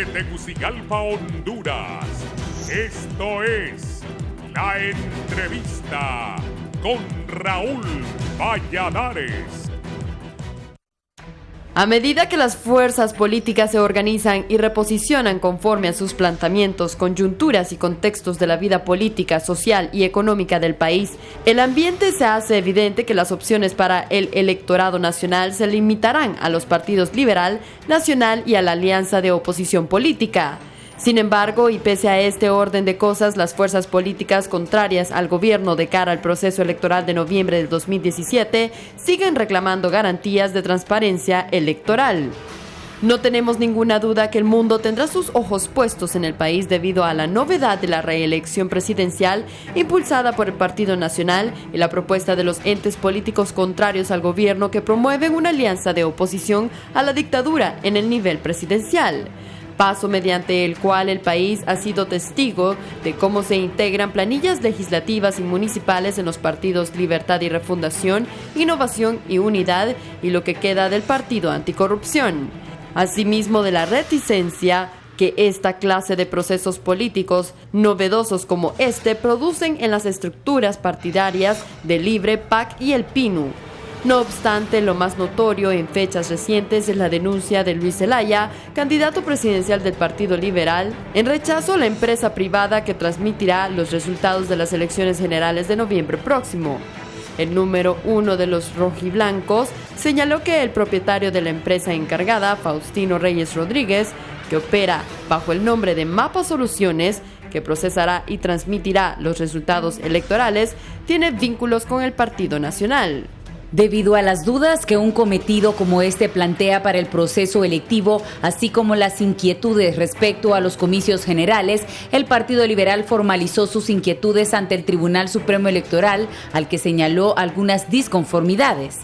desde Tegucigalpa, Honduras. Esto es La Entrevista con Raúl Valladares. A medida que las fuerzas políticas se organizan y reposicionan conforme a sus planteamientos, coyunturas y contextos de la vida política, social y económica del país, el ambiente se hace evidente que las opciones para el electorado nacional se limitarán a los partidos Liberal, Nacional y a la alianza de oposición política. Sin embargo, y pese a este orden de cosas, las fuerzas políticas contrarias al gobierno de cara al proceso electoral de noviembre del 2017 siguen reclamando garantías de transparencia electoral. No tenemos ninguna duda que el mundo tendrá sus ojos puestos en el país debido a la novedad de la reelección presidencial impulsada por el Partido Nacional y la propuesta de los entes políticos contrarios al gobierno que promueven una alianza de oposición a la dictadura en el nivel presidencial. Paso mediante el cual el país ha sido testigo de cómo se integran planillas legislativas y municipales en los partidos Libertad y Refundación, Innovación y Unidad y lo que queda del Partido Anticorrupción. Asimismo de la reticencia que esta clase de procesos políticos novedosos como este producen en las estructuras partidarias de Libre, PAC y el PINU. No obstante, lo más notorio en fechas recientes es la denuncia de Luis Zelaya, candidato presidencial del Partido Liberal, en rechazo a la empresa privada que transmitirá los resultados de las elecciones generales de noviembre próximo. El número 1 de los rojiblancos señaló que el propietario de la empresa encargada, Faustino Reyes Rodríguez, que opera bajo el nombre de Mapa Soluciones, que procesará y transmitirá los resultados electorales, tiene vínculos con el Partido Nacional. Debido a las dudas que un cometido como este plantea para el proceso electivo, así como las inquietudes respecto a los comicios generales, el Partido Liberal formalizó sus inquietudes ante el Tribunal Supremo Electoral, al que señaló algunas disconformidades.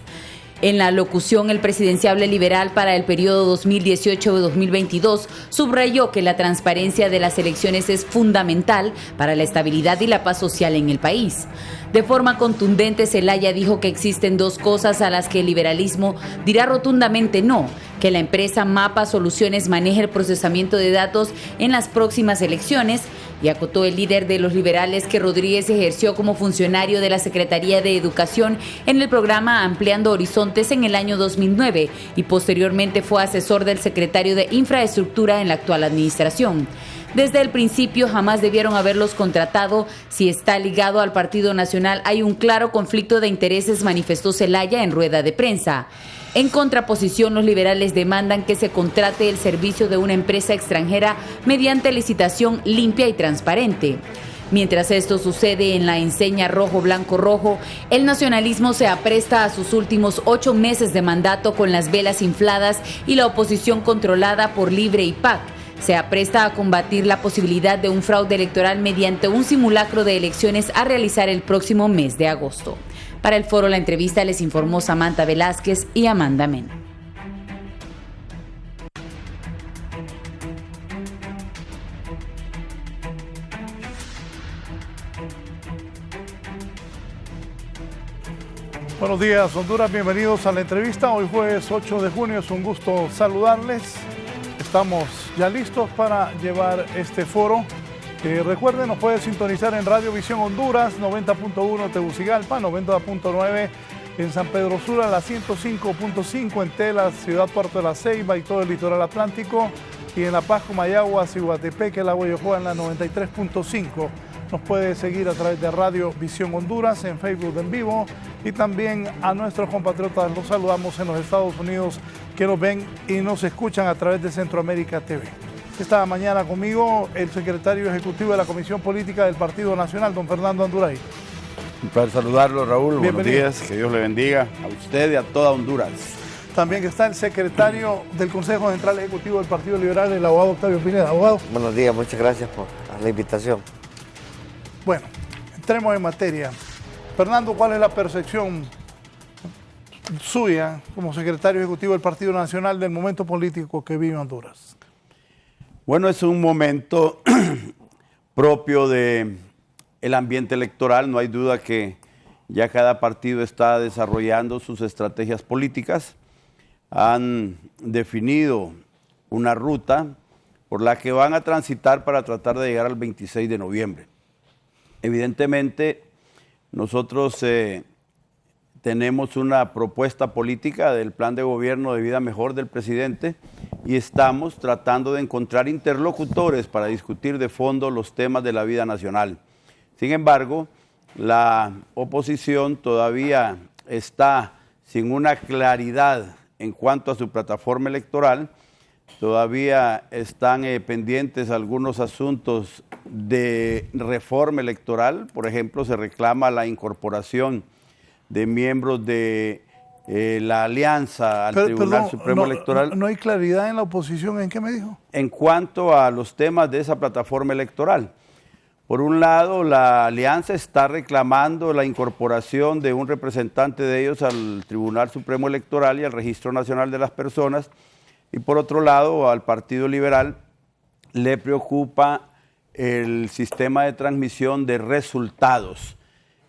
En la locución, el presidenciable liberal para el periodo 2018-2022 subrayó que la transparencia de las elecciones es fundamental para la estabilidad y la paz social en el país. De forma contundente, Zelaya dijo que existen dos cosas a las que el liberalismo dirá rotundamente no: que la empresa Mapa Soluciones maneje el procesamiento de datos en las próximas elecciones, y acotó el líder de los liberales que Rodríguez ejerció como funcionario de la Secretaría de Educación en el programa Ampliando Horizontes en el año 2009 y posteriormente fue asesor del secretario de Infraestructura en la actual administración. Desde el principio jamás debieron haberlos contratado. Si está ligado al Partido Nacional hay un claro conflicto de intereses, manifestó Zelaya en rueda de prensa. En contraposición, los liberales demandan que se contrate el servicio de una empresa extranjera mediante licitación limpia y transparente. Mientras esto sucede en la enseña rojo-blanco-rojo, el nacionalismo se apresta a sus últimos 8 meses de mandato con las velas infladas y la oposición controlada por Libre y PAC. Se apresta a combatir la posibilidad de un fraude electoral mediante un simulacro de elecciones a realizar el próximo mes de agosto. Para el foro La Entrevista les informó Samantha Velázquez y Amanda Mena. Buenos días, Honduras, bienvenidos a La Entrevista. Hoy jueves 8 de junio, es un gusto saludarles. Estamos ya listos para llevar este foro. Recuerden, nos puede sintonizar en Radio Visión Honduras, 90.1 Tegucigalpa, 90.9 en San Pedro Sula, la 105.5 en Tela, Ciudad Puerto de la Ceiba y todo el litoral atlántico, y en La Paz, Comayagua, Ciguatepeque, La Guayojoa en la 93.5. Nos puede seguir a través de Radio Visión Honduras en Facebook en vivo, y también a nuestros compatriotas los saludamos en los Estados Unidos que nos ven y nos escuchan a través de Centroamérica TV. Esta mañana conmigo el secretario ejecutivo de la Comisión Política del Partido Nacional, don Fernando Anduray. Un placer saludarlo, Raúl. Bienvenido. Buenos días, que Dios le bendiga a usted y a toda Honduras. También está el secretario del Consejo Central Ejecutivo del Partido Liberal, el abogado Octavio Pineda. Abogado. Buenos días, muchas gracias por la invitación. Bueno, entremos en materia. Fernando, ¿cuál es la percepción suya como secretario ejecutivo del Partido Nacional del momento político que vive Honduras? Bueno, es un momento propio del ambiente electoral. No hay duda que ya cada partido está desarrollando sus estrategias políticas. Han definido una ruta por la que van a transitar para tratar de llegar al 26 de noviembre. Evidentemente, nosotros tenemos una propuesta política del plan de gobierno de vida mejor del presidente y estamos tratando de encontrar interlocutores para discutir de fondo los temas de la vida nacional. Sin embargo, la oposición todavía está sin una claridad en cuanto a su plataforma electoral. Todavía están pendientes algunos asuntos de reforma electoral. Por ejemplo, se reclama la incorporación de miembros de la alianza al Tribunal Supremo Electoral. ¿No hay claridad en la oposición? ¿En qué me dijo? En cuanto a los temas de esa plataforma electoral. Por un lado, la alianza está reclamando la incorporación de un representante de ellos al Tribunal Supremo Electoral y al Registro Nacional de las Personas. Y por otro lado, al Partido Liberal le preocupa el sistema de transmisión de resultados.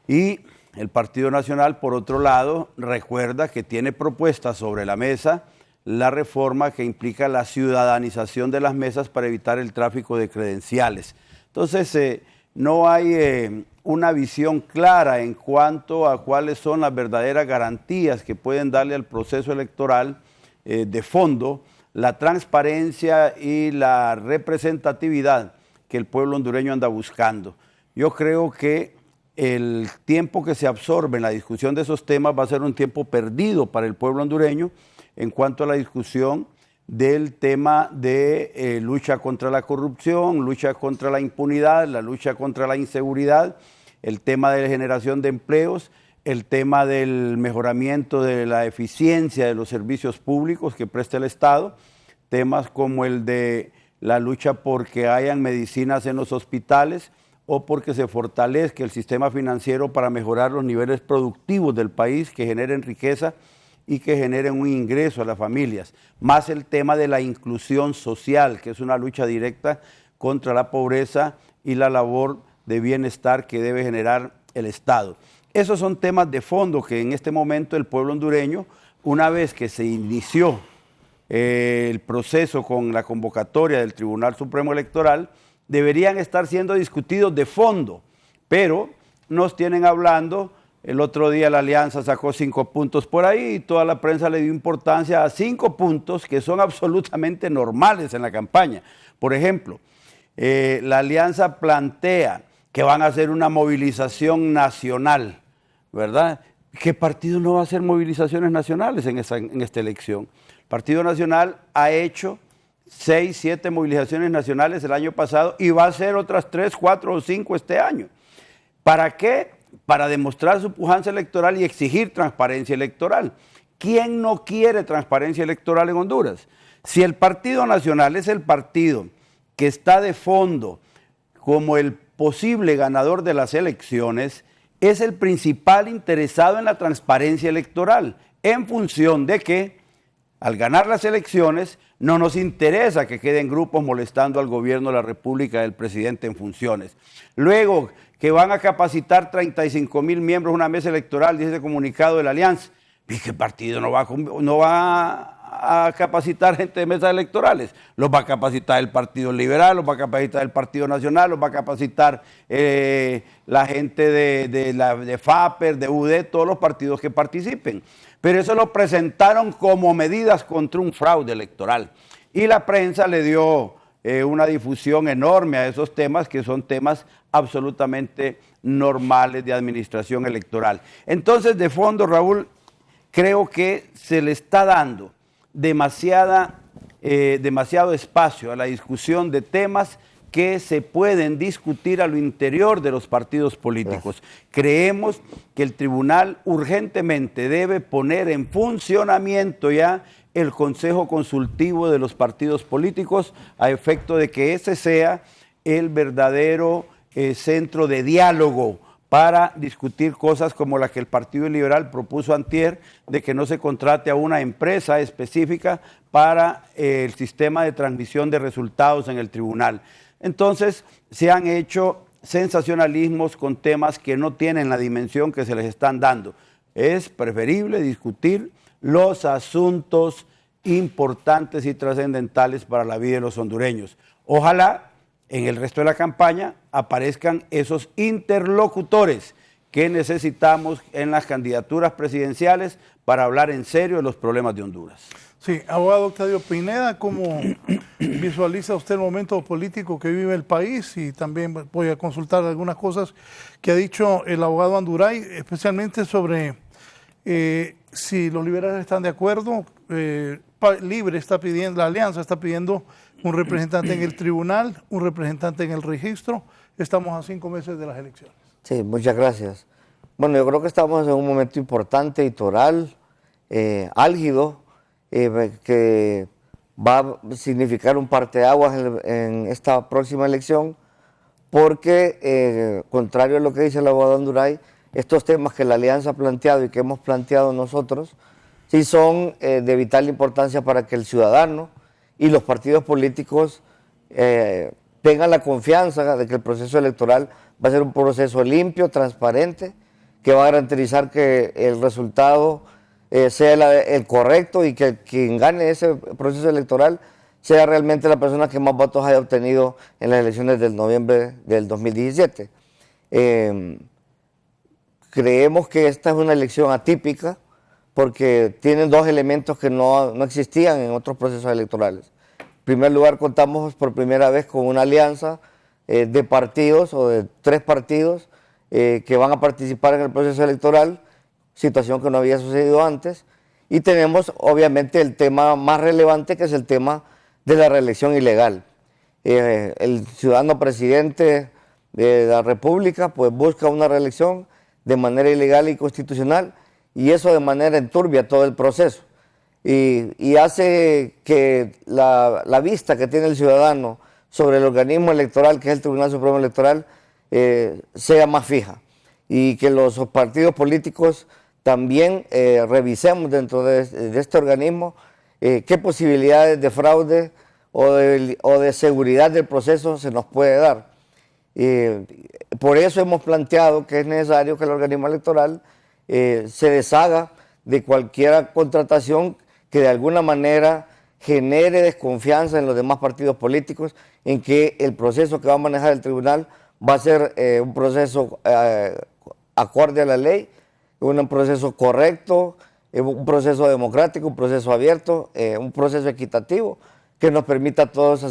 Y el Partido Nacional, por otro lado, recuerda que tiene propuestas sobre la mesa la reforma que implica la ciudadanización de las mesas para evitar el tráfico de credenciales. Entonces, no hay una visión clara en cuanto a cuáles son las verdaderas garantías que pueden darle al proceso electoral de fondo, la transparencia y la representatividad que el pueblo hondureño anda buscando. Yo creo que el tiempo que se absorbe en la discusión de esos temas va a ser un tiempo perdido para el pueblo hondureño en cuanto a la discusión del tema de lucha contra la corrupción, lucha contra la impunidad, la lucha contra la inseguridad, el tema de la generación de empleos, el tema del mejoramiento de la eficiencia de los servicios públicos que presta el Estado, temas como el de la lucha porque hayan medicinas en los hospitales o porque se fortalezca el sistema financiero para mejorar los niveles productivos del país que generen riqueza y que generen un ingreso a las familias, más el tema de la inclusión social, que es una lucha directa contra la pobreza y la labor de bienestar que debe generar el Estado. Esos son temas de fondo que en este momento el pueblo hondureño, una vez que se inició el proceso con la convocatoria del Tribunal Supremo Electoral, deberían estar siendo discutidos de fondo, pero nos tienen hablando. El otro día la alianza sacó 5 puntos por ahí y toda la prensa le dio importancia a 5 puntos que son absolutamente normales en la campaña. Por ejemplo, la alianza plantea que van a hacer una movilización nacional, ¿verdad? ¿Qué partido no va a hacer movilizaciones nacionales en esta elección? El Partido Nacional ha hecho 6, 7 movilizaciones nacionales el año pasado y va a hacer otras 3, 4 o 5 este año. ¿Para qué? Para demostrar su pujanza electoral y exigir transparencia electoral. ¿Quién no quiere transparencia electoral en Honduras? Si el Partido Nacional es el partido que está de fondo como el posible ganador de las elecciones, es el principal interesado en la transparencia electoral, en función de que al ganar las elecciones no nos interesa que queden grupos molestando al gobierno de la República del presidente en funciones. Luego, que van a capacitar 35,000 miembros de una mesa electoral, dice ese comunicado de la Alianza. ¿Y qué partido no va a capacitar gente de mesas electorales? Los va a capacitar el Partido Liberal, los va a capacitar el Partido Nacional, los va a capacitar la gente de FAPER, de UD, todos los partidos que participen. Pero eso lo presentaron como medidas contra un fraude electoral. Y la prensa le dio una difusión enorme a esos temas, que son temas absolutamente normales de administración electoral. Entonces, de fondo, Raúl, creo que se le está dando demasiado espacio a la discusión de temas que se pueden discutir a lo interior de los partidos políticos. Creemos que el tribunal urgentemente debe poner en funcionamiento ya el Consejo Consultivo de los partidos políticos a efecto de que ese sea el verdadero centro de diálogo para discutir cosas como la que el Partido Liberal propuso antier, de que no se contrate a una empresa específica para el sistema de transmisión de resultados en el tribunal. Entonces, se han hecho sensacionalismos con temas que no tienen la dimensión que se les están dando. Es preferible discutir los asuntos importantes y trascendentales para la vida de los hondureños. Ojalá en el resto de la campaña aparezcan esos interlocutores que necesitamos en las candidaturas presidenciales para hablar en serio de los problemas de Honduras. Sí, abogado Octavio Pineda, ¿cómo visualiza usted el momento político que vive el país? Y también voy a consultar algunas cosas que ha dicho el abogado Anduray, especialmente sobre si los liberales están de acuerdo. Libre está pidiendo, la alianza está pidiendo un representante en el tribunal, un representante en el registro. Estamos a 5 meses de las elecciones. Sí, muchas gracias. Bueno, yo creo que estamos en un momento importante, electoral, álgido, que va a significar un parteaguas en esta próxima elección, porque, contrario a lo que dice el abogado Anduray, estos temas que la Alianza ha planteado y que hemos planteado nosotros, sí son de vital importancia para que el ciudadano y los partidos políticos tengan la confianza de que el proceso electoral va a ser un proceso limpio, transparente, que va a garantizar que el resultado sea el correcto y que quien gane ese proceso electoral sea realmente la persona que más votos haya obtenido en las elecciones del noviembre del 2017. Creemos que esta es una elección atípica porque tienen 2 elementos que no existían en otros procesos electorales. En primer lugar, contamos por primera vez con una alianza de partidos o de 3 partidos que van a participar en el proceso electoral, situación que no había sucedido antes, y tenemos obviamente el tema más relevante, que es el tema de la reelección ilegal. El ciudadano presidente de la República pues busca una reelección de manera ilegal y constitucional, y eso de manera enturbia todo el proceso, y hace que la vista que tiene el ciudadano sobre el organismo electoral, que es el Tribunal Supremo Electoral, sea más fija, y que los partidos políticos también revisemos dentro de este organismo qué posibilidades de fraude o de seguridad del proceso se nos puede dar. Por eso hemos planteado que es necesario que el organismo electoral se deshaga de cualquier contratación que de alguna manera genere desconfianza en los demás partidos políticos, en que el proceso que va a manejar el tribunal va a ser un proceso acorde a la ley, un proceso correcto, un proceso democrático, un proceso abierto, un proceso equitativo que nos permita a todos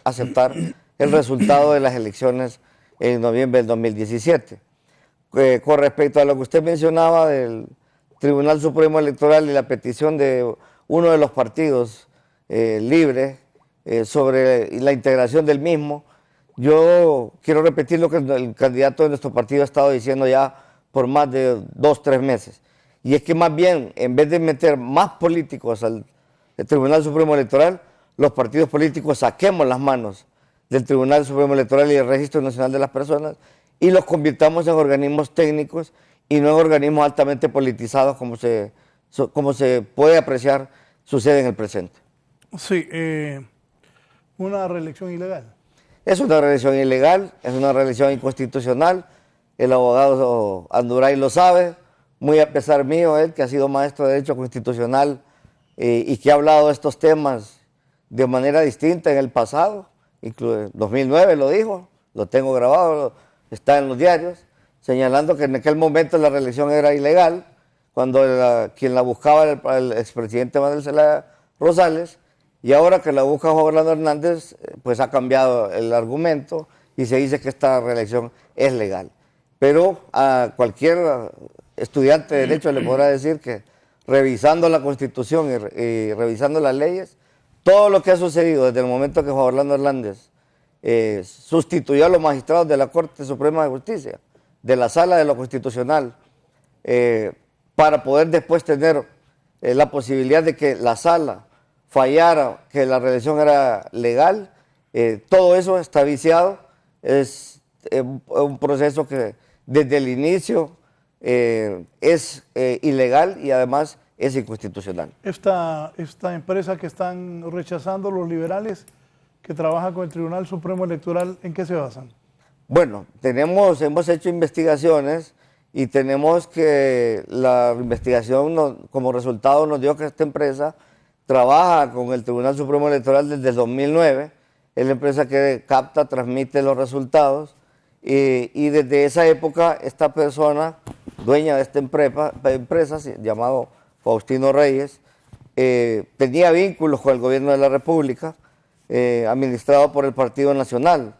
aceptar el resultado de las elecciones en noviembre del 2017. Con respecto a lo que usted mencionaba del Tribunal Supremo Electoral y la petición de uno de los partidos libres sobre la integración del mismo, yo quiero repetir lo que el candidato de nuestro partido ha estado diciendo ya por más de 2 o 3 meses. Y es que más bien, en vez de meter más políticos al Tribunal Supremo Electoral, los partidos políticos saquemos las manos del Tribunal Supremo Electoral y del Registro Nacional de las Personas y los convirtamos en organismos técnicos y no en organismos altamente politizados como se puede apreciar sucede en el presente. Sí, una reelección ilegal. Es una reelección ilegal, es una reelección inconstitucional. El abogado Anduray lo sabe, muy a pesar mío, él que ha sido maestro de Derecho Constitucional y que ha hablado de estos temas de manera distinta en el pasado, incluso en 2009 lo dijo, lo tengo grabado, está en los diarios, señalando que en aquel momento la reelección era ilegal, cuando quien la buscaba era el expresidente Manuel Zelaya Rosales, y ahora que la busca Juan Orlando Hernández, pues ha cambiado el argumento y se dice que esta reelección es legal. Pero a cualquier estudiante de Derecho le podrá decir que revisando la Constitución y revisando las leyes, todo lo que ha sucedido desde el momento que Juan Orlando Hernández sustituyó a los magistrados de la Corte Suprema de Justicia, de la Sala de lo Constitucional, para poder después tener la posibilidad de que la Sala fallara, que la reelección era legal, todo eso está viciado, es un proceso que desde el inicio es ilegal y además es inconstitucional. Esta empresa que están rechazando los liberales, que trabaja con el Tribunal Supremo Electoral, ¿en qué se basan? Bueno, hemos hecho investigaciones y tenemos que la investigación como resultado nos dio que esta empresa trabaja con el Tribunal Supremo Electoral desde el 2009, es la empresa que capta, transmite los resultados, y desde esa época esta persona, dueña de esta empresa llamado Faustino Reyes, tenía vínculos con el gobierno de la República, administrado por el Partido Nacional.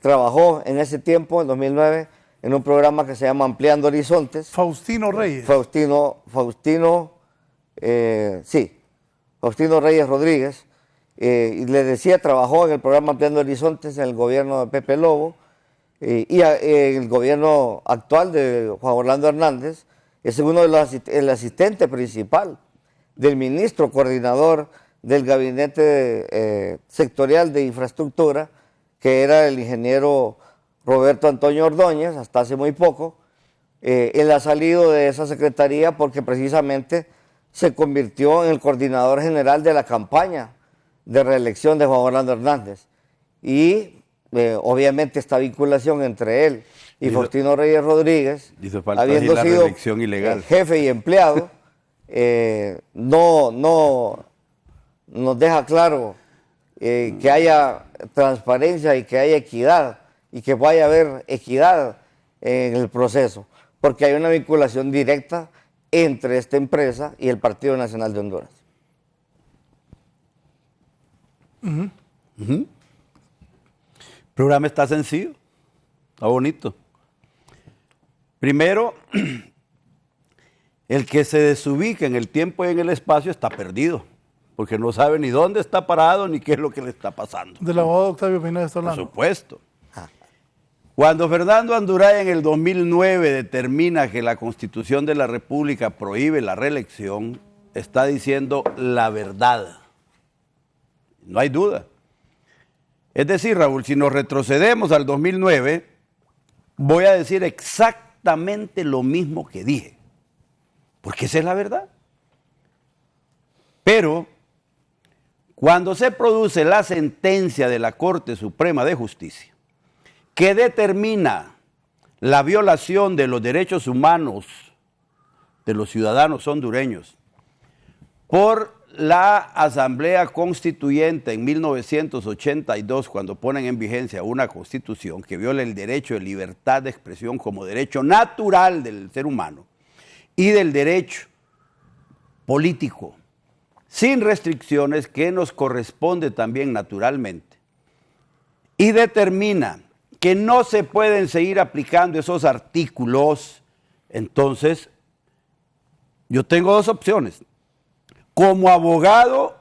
Trabajó en ese tiempo, en 2009, en un programa que se llama Ampliando Horizontes. Faustino Reyes. Faustino Reyes Rodríguez. Y le decía, trabajó en el programa Ampliando Horizontes en el gobierno de Pepe Lobo, y en el gobierno actual de Juan Orlando Hernández. Es uno de el asistente principal del ministro coordinador del gabinete sectorial de infraestructura, que era el ingeniero Roberto Antonio Ordóñez, hasta hace muy poco. Él ha salido de esa secretaría porque precisamente se convirtió en el coordinador general de la campaña de reelección de Juan Orlando Hernández. Y obviamente esta vinculación entre él y Faustino Reyes Rodríguez, habiendo sido jefe y empleado, no nos deja claro que haya transparencia y que haya equidad, y que vaya a haber equidad en el proceso, porque hay una vinculación directa entre esta empresa y el Partido Nacional de Honduras. El programa está sencillo, está bonito. Primero, el que se desubique en el tiempo y en el espacio está perdido, porque no sabe ni dónde está parado ni qué es lo que le está pasando. Del abogado Octavio Pineda está hablando. Por supuesto. Cuando Fernando Anduraya en el 2009 determina que la Constitución de la República prohíbe la reelección, está diciendo la verdad. No hay duda. Es decir, Raúl, si nos retrocedemos al 2009, voy a decir exactamente lo mismo que dije, porque esa es la verdad. Pero cuando se produce la sentencia de la Corte Suprema de Justicia, que determina la violación de los derechos humanos de los ciudadanos hondureños por la Asamblea Constituyente en 1982, cuando ponen en vigencia una constitución que viola el derecho de libertad de expresión como derecho natural del ser humano y del derecho político, sin restricciones que nos corresponde también naturalmente, y determina que no se pueden seguir aplicando esos artículos, entonces yo tengo dos opciones. Como abogado,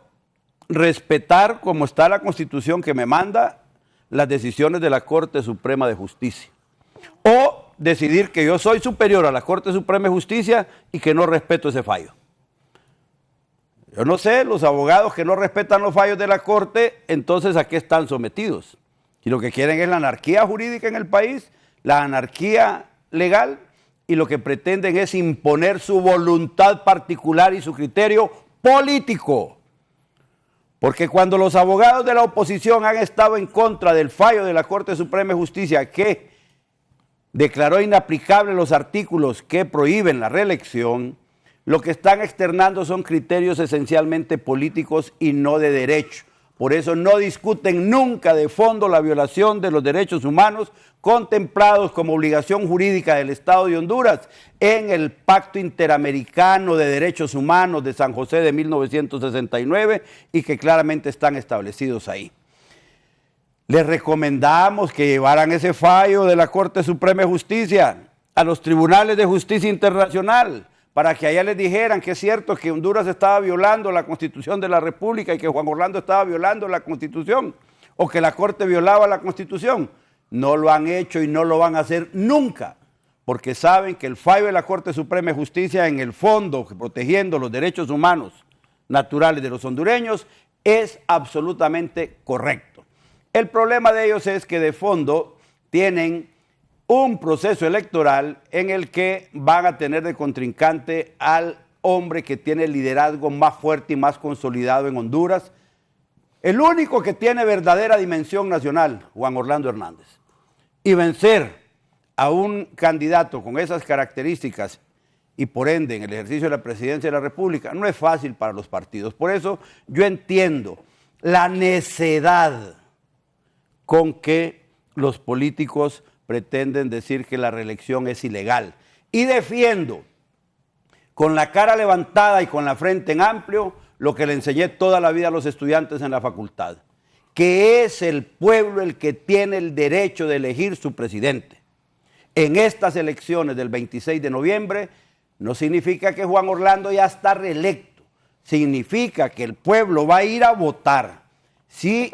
respetar como está la Constitución que me manda las decisiones de la Corte Suprema de Justicia. O decidir que yo soy superior a la Corte Suprema de Justicia y que no respeto ese fallo. Yo no sé, los abogados que no respetan los fallos de la Corte, entonces ¿a qué están sometidos? Y lo que quieren es la anarquía jurídica en el país, la anarquía legal, y lo que pretenden es imponer su voluntad particular y su criterio político. Porque cuando los abogados de la oposición han estado en contra del fallo de la Corte Suprema de Justicia que declaró inaplicables los artículos que prohíben la reelección, lo que están externando son criterios esencialmente políticos y no de derecho. Por eso no discuten nunca de fondo la violación de los derechos humanos contemplados como obligación jurídica del Estado de Honduras en el Pacto Interamericano de Derechos Humanos de San José de 1969 y que claramente están establecidos ahí. Les recomendamos que llevaran ese fallo de la Corte Suprema de Justicia a los tribunales de justicia internacional, para que allá les dijeran que es cierto que Honduras estaba violando la Constitución de la República y que Juan Orlando estaba violando la Constitución, o que la Corte violaba la Constitución. No lo han hecho y no lo van a hacer nunca, porque saben que el fallo de la Corte Suprema de Justicia, en el fondo, protegiendo los derechos humanos naturales de los hondureños, es absolutamente correcto. El problema de ellos es que de fondo tienen un proceso electoral en el que van a tener de contrincante al hombre que tiene el liderazgo más fuerte y más consolidado en Honduras, el único que tiene verdadera dimensión nacional, Juan Orlando Hernández. Y vencer a un candidato con esas características y por ende en el ejercicio de la presidencia de la República no es fácil para los partidos. Por eso yo entiendo la necedad con que los políticos pretenden decir que la reelección es ilegal. Y defiendo con la cara levantada y con la frente en amplio lo que le enseñé toda la vida a los estudiantes en la facultad, que es el pueblo el que tiene el derecho de elegir su presidente. En estas elecciones del 26 de noviembre no significa que Juan Orlando ya está reelecto, significa que el pueblo va a ir a votar. Si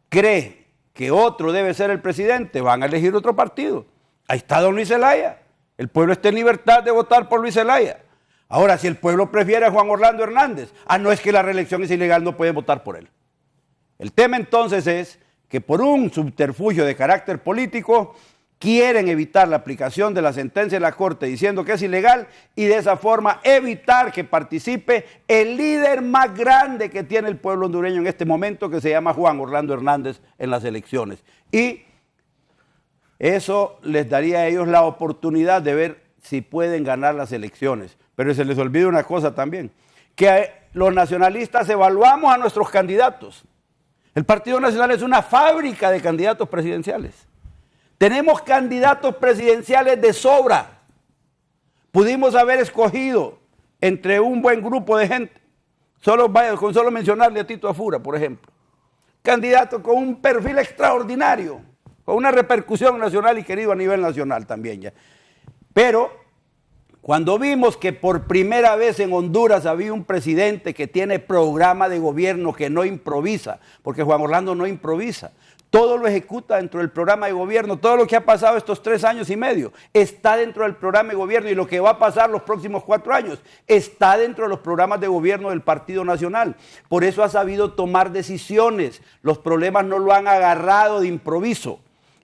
cree que otro debe ser el presidente, van a elegir otro partido. Ahí está don Luis Zelaya. El pueblo está en libertad de votar por Luis Zelaya. Ahora, si el pueblo prefiere a Juan Orlando Hernández, no es que la reelección es ilegal, no pueden votar por él. El tema entonces es que por un subterfugio de carácter político quieren evitar la aplicación de la sentencia de la Corte diciendo que es ilegal y de esa forma evitar que participe el líder más grande que tiene el pueblo hondureño en este momento, que se llama Juan Orlando Hernández, en las elecciones. Y eso les daría a ellos la oportunidad de ver si pueden ganar las elecciones. Pero se les olvida una cosa también, que los nacionalistas evaluamos a nuestros candidatos. El Partido Nacional es una fábrica de candidatos presidenciales. Tenemos candidatos presidenciales de sobra. Pudimos haber escogido entre un buen grupo de gente, con solo mencionarle a Tito Afura, por ejemplo. Candidato con un perfil extraordinario, con una repercusión nacional y querido a nivel nacional también ya. Pero cuando vimos que por primera vez en Honduras había un presidente que tiene programa de gobierno, que no improvisa, porque Juan Orlando no improvisa, todo lo ejecuta dentro del programa de gobierno, todo lo que ha pasado estos 3 años y medio está dentro del programa de gobierno y lo que va a pasar los próximos 4 años está dentro de los programas de gobierno del Partido Nacional. Por eso ha sabido tomar decisiones, los problemas no lo han agarrado de improviso.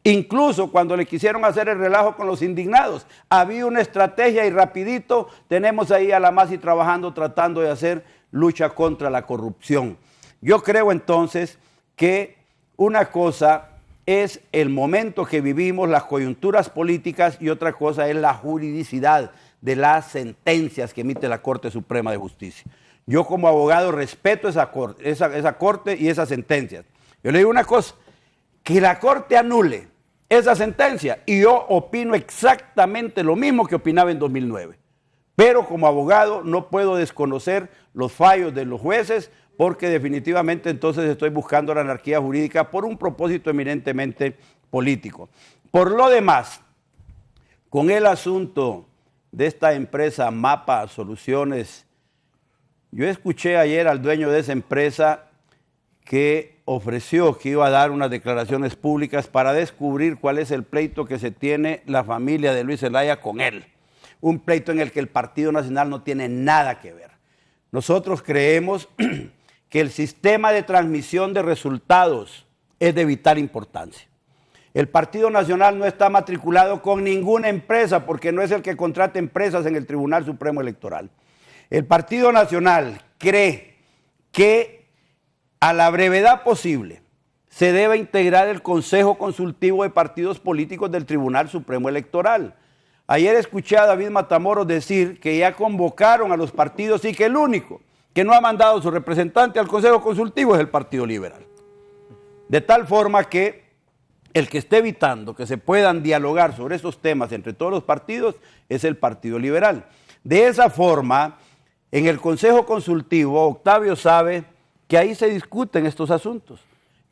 Incluso cuando le quisieron hacer el relajo con los indignados, había una estrategia y rapidito tenemos ahí a la Masi trabajando, tratando de hacer lucha contra la corrupción. Yo creo entonces que una cosa es el momento que vivimos, las coyunturas políticas, y otra cosa es la juridicidad de las sentencias que emite la Corte Suprema de Justicia. Yo como abogado respeto esa corte y esas sentencias. Yo le digo una cosa, que la Corte anule esa sentencia, y yo opino exactamente lo mismo que opinaba en 2009. Pero como abogado no puedo desconocer los fallos de los jueces, porque definitivamente entonces estoy buscando la anarquía jurídica por un propósito eminentemente político. Por lo demás, con el asunto de esta empresa Mapa Soluciones, yo escuché ayer al dueño de esa empresa que ofreció que iba a dar unas declaraciones públicas para descubrir cuál es el pleito que se tiene la familia de Luis Zelaya con él. Un pleito en el que el Partido Nacional no tiene nada que ver. Nosotros creemos que el sistema de transmisión de resultados es de vital importancia. El Partido Nacional no está matriculado con ninguna empresa porque no es el que contrata empresas en el Tribunal Supremo Electoral. El Partido Nacional cree que a la brevedad posible se debe integrar el Consejo Consultivo de Partidos Políticos del Tribunal Supremo Electoral. Ayer escuché a David Matamoros decir que ya convocaron a los partidos y que el único que no ha mandado su representante al Consejo Consultivo es el Partido Liberal. De tal forma que el que esté evitando que se puedan dialogar sobre esos temas entre todos los partidos es el Partido Liberal. De esa forma, en el Consejo Consultivo, Octavio sabe que ahí se discuten estos asuntos.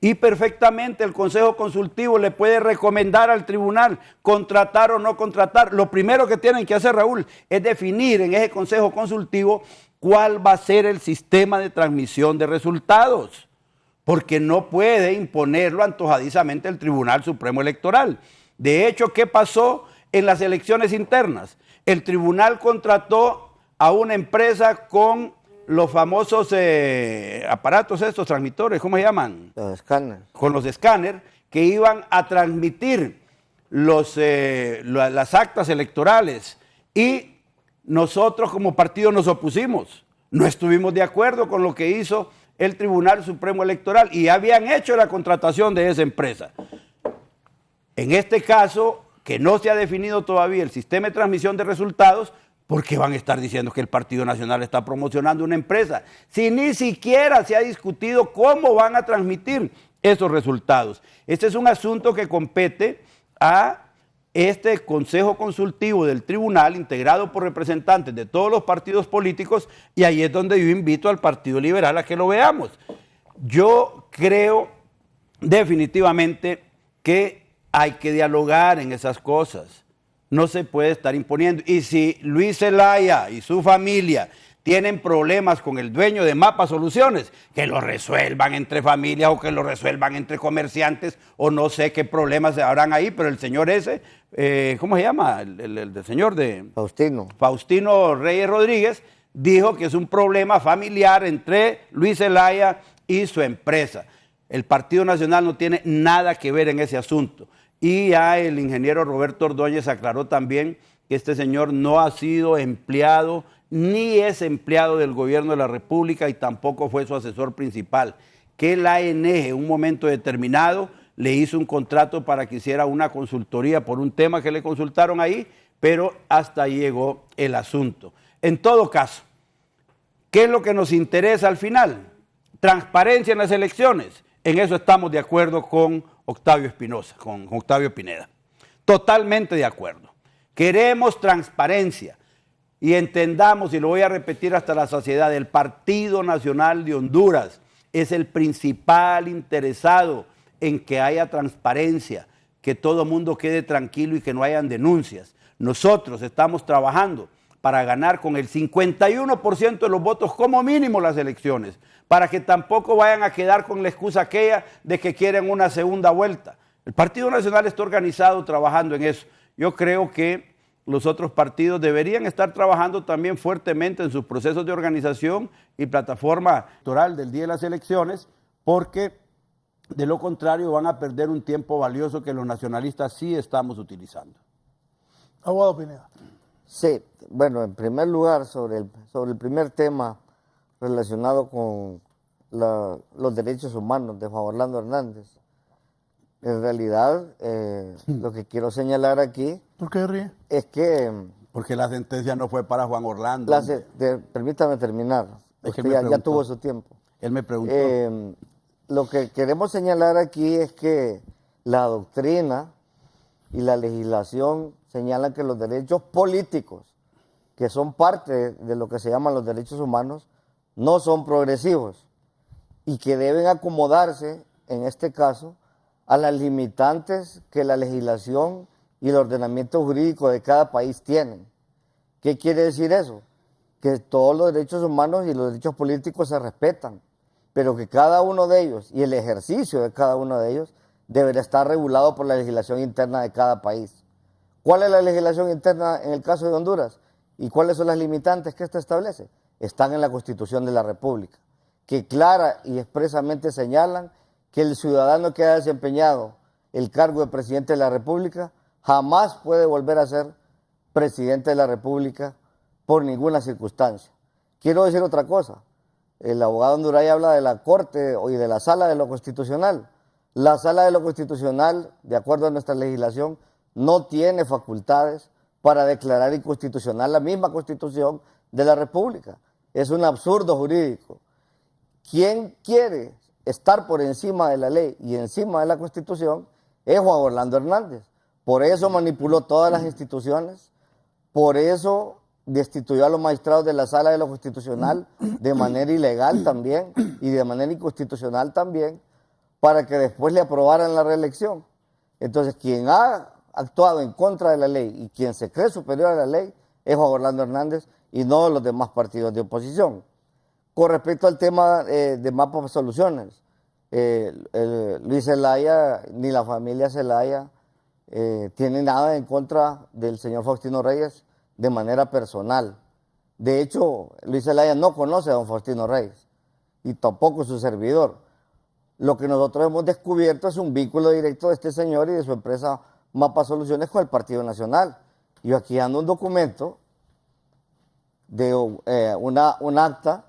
Y perfectamente el Consejo Consultivo le puede recomendar al tribunal contratar o no contratar. Lo primero que tienen que hacer, Raúl, es definir en ese Consejo Consultivo cuál va a ser el sistema de transmisión de resultados, porque no puede imponerlo antojadizamente el Tribunal Supremo Electoral. De hecho, ¿qué pasó en las elecciones internas? El tribunal contrató a una empresa con los famosos aparatos estos, transmitores, ¿cómo se llaman? Los escáneres. Con los escáneres que iban a transmitir las actas electorales, y nosotros como partido nos opusimos, no estuvimos de acuerdo con lo que hizo el Tribunal Supremo Electoral y habían hecho la contratación de esa empresa. En este caso, que no se ha definido todavía el sistema de transmisión de resultados, porque van a estar diciendo que el Partido Nacional está promocionando una empresa, si ni siquiera se ha discutido cómo van a transmitir esos resultados. Este es un asunto que compete a este Consejo Consultivo del Tribunal, integrado por representantes de todos los partidos políticos, y ahí es donde yo invito al Partido Liberal a que lo veamos. Yo creo definitivamente que hay que dialogar en esas cosas. No se puede estar imponiendo. Y si Luis Zelaya y su familia tienen problemas con el dueño de Mapa Soluciones, que lo resuelvan entre familias o que lo resuelvan entre comerciantes, o no sé qué problemas se habrán ahí, pero el señor ese, ¿cómo se llama? El señor de... Faustino Reyes Rodríguez, dijo que es un problema familiar entre Luis Zelaya y su empresa. El Partido Nacional no tiene nada que ver en ese asunto. Y ya el ingeniero Roberto Ordóñez aclaró también que este señor no ha sido empleado ni es empleado del gobierno de la República y tampoco fue su asesor principal, que la ANG en un momento determinado le hizo un contrato para que hiciera una consultoría por un tema que le consultaron ahí, pero hasta ahí llegó el asunto. En todo caso, ¿qué es lo que nos interesa al final? Transparencia en las elecciones. En eso estamos de acuerdo con Octavio Espinosa, con Octavio Pineda. Totalmente de acuerdo. Queremos transparencia. Y entendamos, y lo voy a repetir hasta la saciedad, el Partido Nacional de Honduras es el principal interesado en que haya transparencia, que todo mundo quede tranquilo y que no hayan denuncias. Nosotros estamos trabajando para ganar con el 51% de los votos como mínimo las elecciones, para que tampoco vayan a quedar con la excusa aquella de que quieren una segunda vuelta. El Partido Nacional está organizado trabajando en eso. Yo creo que los otros partidos deberían estar trabajando también fuertemente en sus procesos de organización y plataforma electoral del día de las elecciones, porque de lo contrario van a perder un tiempo valioso que los nacionalistas sí estamos utilizando. Abogado Pineda. Sí, bueno, en primer lugar, sobre el primer tema relacionado con los derechos humanos de Juan Orlando Hernández, en realidad lo que quiero señalar aquí... ¿Por qué ríe? Es que... Porque la sentencia no fue para Juan Orlando. Permítame terminar, es que ya tuvo su tiempo. Él me preguntó. Lo que queremos señalar aquí es que la doctrina y la legislación señalan que los derechos políticos, que son parte de lo que se llaman los derechos humanos, no son progresivos y que deben acomodarse, en este caso, a las limitantes que la legislación y el ordenamiento jurídico de cada país tienen. ¿Qué quiere decir eso? Que todos los derechos humanos y los derechos políticos se respetan, pero que cada uno de ellos y el ejercicio de cada uno de ellos deberá estar regulado por la legislación interna de cada país. ¿Cuál es la legislación interna en el caso de Honduras? ¿Y cuáles son las limitantes que ésta establece? Están en la Constitución de la República, que clara y expresamente señalan que el ciudadano que ha desempeñado el cargo de presidente de la República jamás puede volver a ser presidente de la República por ninguna circunstancia. Quiero decir otra cosa. El abogado Honduray habla de la Corte y de la Sala de lo Constitucional. La Sala de lo Constitucional, de acuerdo a nuestra legislación, no tiene facultades para declarar inconstitucional la misma Constitución de la República. Es un absurdo jurídico. ¿Quién quiere estar por encima de la ley y encima de la Constitución? Es Juan Orlando Hernández. Por eso manipuló todas las instituciones, por eso destituyó a los magistrados de la Sala de lo Constitucional de manera ilegal también y de manera inconstitucional también, para que después le aprobaran la reelección. Entonces, quien ha actuado en contra de la ley y quien se cree superior a la ley es Juan Orlando Hernández y no los demás partidos de oposición. Con respecto al tema de Mapa Soluciones, Luis Zelaya ni la familia Zelaya tiene nada en contra del señor Faustino Reyes de manera personal. De hecho, Luis Zelaya no conoce a don Faustino Reyes y tampoco su servidor. Lo que nosotros hemos descubierto es un vínculo directo de este señor y de su empresa Mapa Soluciones con el Partido Nacional. Yo aquí ando un documento de un acta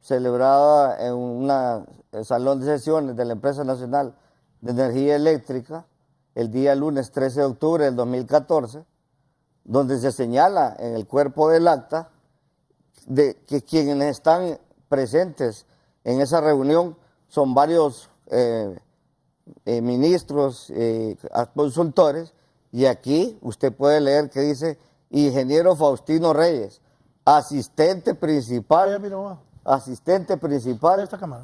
celebrada en un salón de sesiones de la Empresa Nacional de Energía Eléctrica el día lunes 13 de octubre del 2014, donde se señala en el cuerpo del acta de que quienes están presentes en esa reunión son varios ministros, a consultores, y aquí usted puede leer que dice ingeniero Faustino Reyes, asistente principal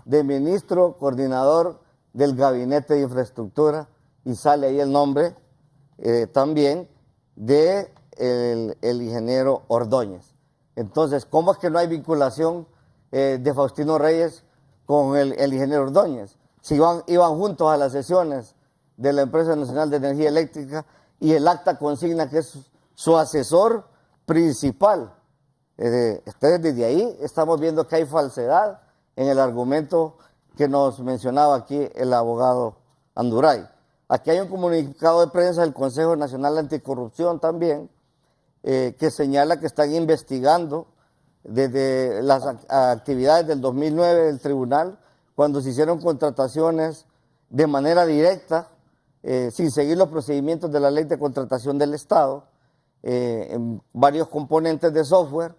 de ministro coordinador del Gabinete de Infraestructura, y sale ahí el nombre también de el ingeniero Ordóñez. Entonces, ¿cómo es que no hay vinculación de Faustino Reyes con el ingeniero Ordóñez? Si iban juntos a las sesiones de la Empresa Nacional de Energía Eléctrica, y el acta consigna que es su asesor principal. Ustedes desde ahí estamos viendo que hay falsedad en el argumento que nos mencionaba aquí el abogado Anduray. Aquí hay un comunicado de prensa del Consejo Nacional Anticorrupción también, que señala que están investigando desde las actividades del 2009 del tribunal, cuando se hicieron contrataciones de manera directa, sin seguir los procedimientos de la Ley de Contratación del Estado, en varios componentes de software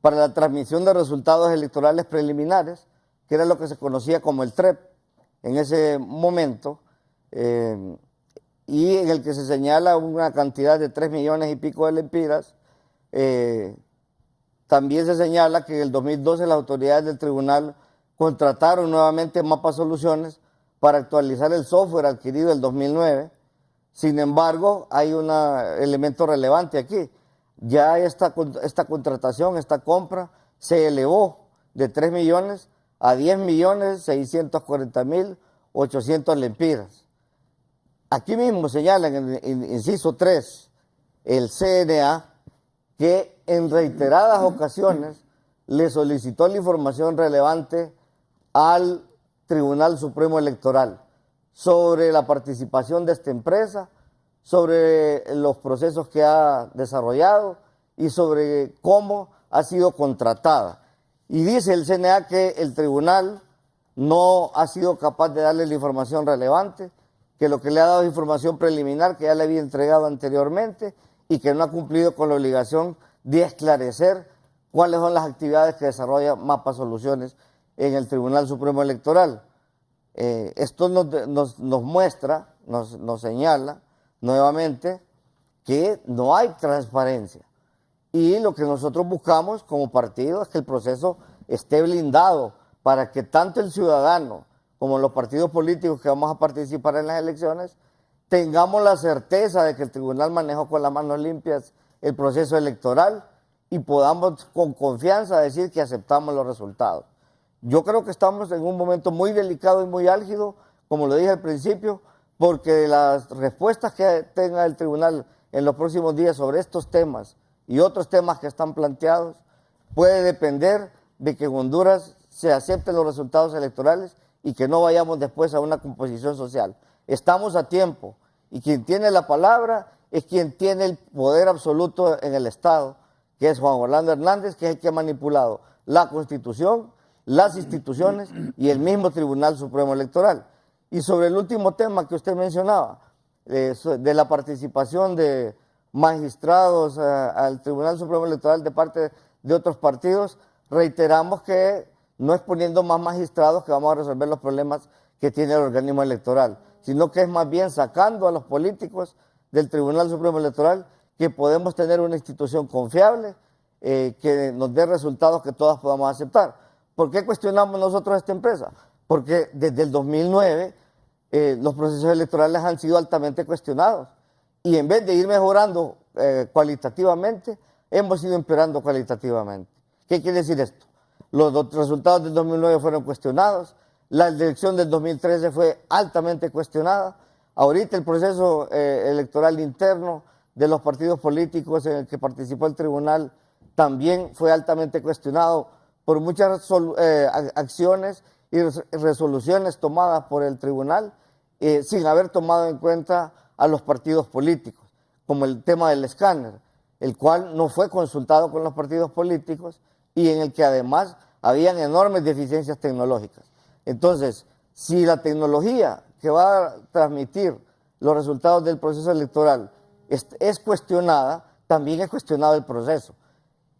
para la transmisión de resultados electorales preliminares, que era lo que se conocía como el TREP en ese momento, y en el que se señala una cantidad de 3 millones y pico de lempiras. También se señala que en el 2012 las autoridades del tribunal contrataron nuevamente Mapa Soluciones para actualizar el software adquirido en el 2009. Sin embargo, hay un elemento relevante aquí. Ya esta contratación, esta compra, se elevó de 3 millones a 10.640.800 lempiras. Aquí mismo señalan en el inciso 3, el CNA, que en reiteradas ocasiones le solicitó la información relevante al Tribunal Supremo Electoral sobre la participación de esta empresa, sobre los procesos que ha desarrollado y sobre cómo ha sido contratada. Y dice el CNA que el tribunal no ha sido capaz de darle la información relevante, que lo que le ha dado es información preliminar que ya le había entregado anteriormente y que no ha cumplido con la obligación de esclarecer cuáles son las actividades que desarrolla Mapa Soluciones en el Tribunal Supremo Electoral. Esto nos muestra, nos señala nuevamente que no hay transparencia. Y lo que nosotros buscamos como partido es que el proceso esté blindado para que tanto el ciudadano como los partidos políticos que vamos a participar en las elecciones tengamos la certeza de que el tribunal manejó con las manos limpias el proceso electoral y podamos con confianza decir que aceptamos los resultados. Yo creo que estamos en un momento muy delicado y muy álgido, como lo dije al principio, porque las respuestas que tenga el tribunal en los próximos días sobre estos temas y otros temas que están planteados puede depender de que en Honduras se acepten los resultados electorales y que no vayamos después a una composición social. Estamos a tiempo y quien tiene la palabra es quien tiene el poder absoluto en el Estado, que es Juan Orlando Hernández, que es el que ha manipulado la Constitución, las instituciones y el mismo Tribunal Supremo Electoral. Y sobre el último tema que usted mencionaba, de la participación de magistrados al Tribunal Supremo Electoral de parte de otros partidos, reiteramos que no es poniendo más magistrados que vamos a resolver los problemas que tiene el organismo electoral, sino que es más bien sacando a los políticos del Tribunal Supremo Electoral, que podemos tener una institución confiable, que nos dé resultados que todas podamos aceptar. ¿Por qué cuestionamos nosotros esta empresa? Porque desde el 2009 los procesos electorales han sido altamente cuestionados y en vez de ir mejorando cualitativamente, hemos ido empeorando cualitativamente. ¿Qué quiere decir esto? Los resultados del 2009 fueron cuestionados, la elección del 2013 fue altamente cuestionada, ahorita el proceso electoral interno de los partidos políticos en el que participó el tribunal también fue altamente cuestionado por muchas acciones y resoluciones tomadas por el tribunal sin haber tomado en cuenta a los partidos políticos, como el tema del escáner, el cual no fue consultado con los partidos políticos y en el que además habían enormes deficiencias tecnológicas. Entonces, si la tecnología que va a transmitir los resultados del proceso electoral es cuestionada, también es cuestionado el proceso.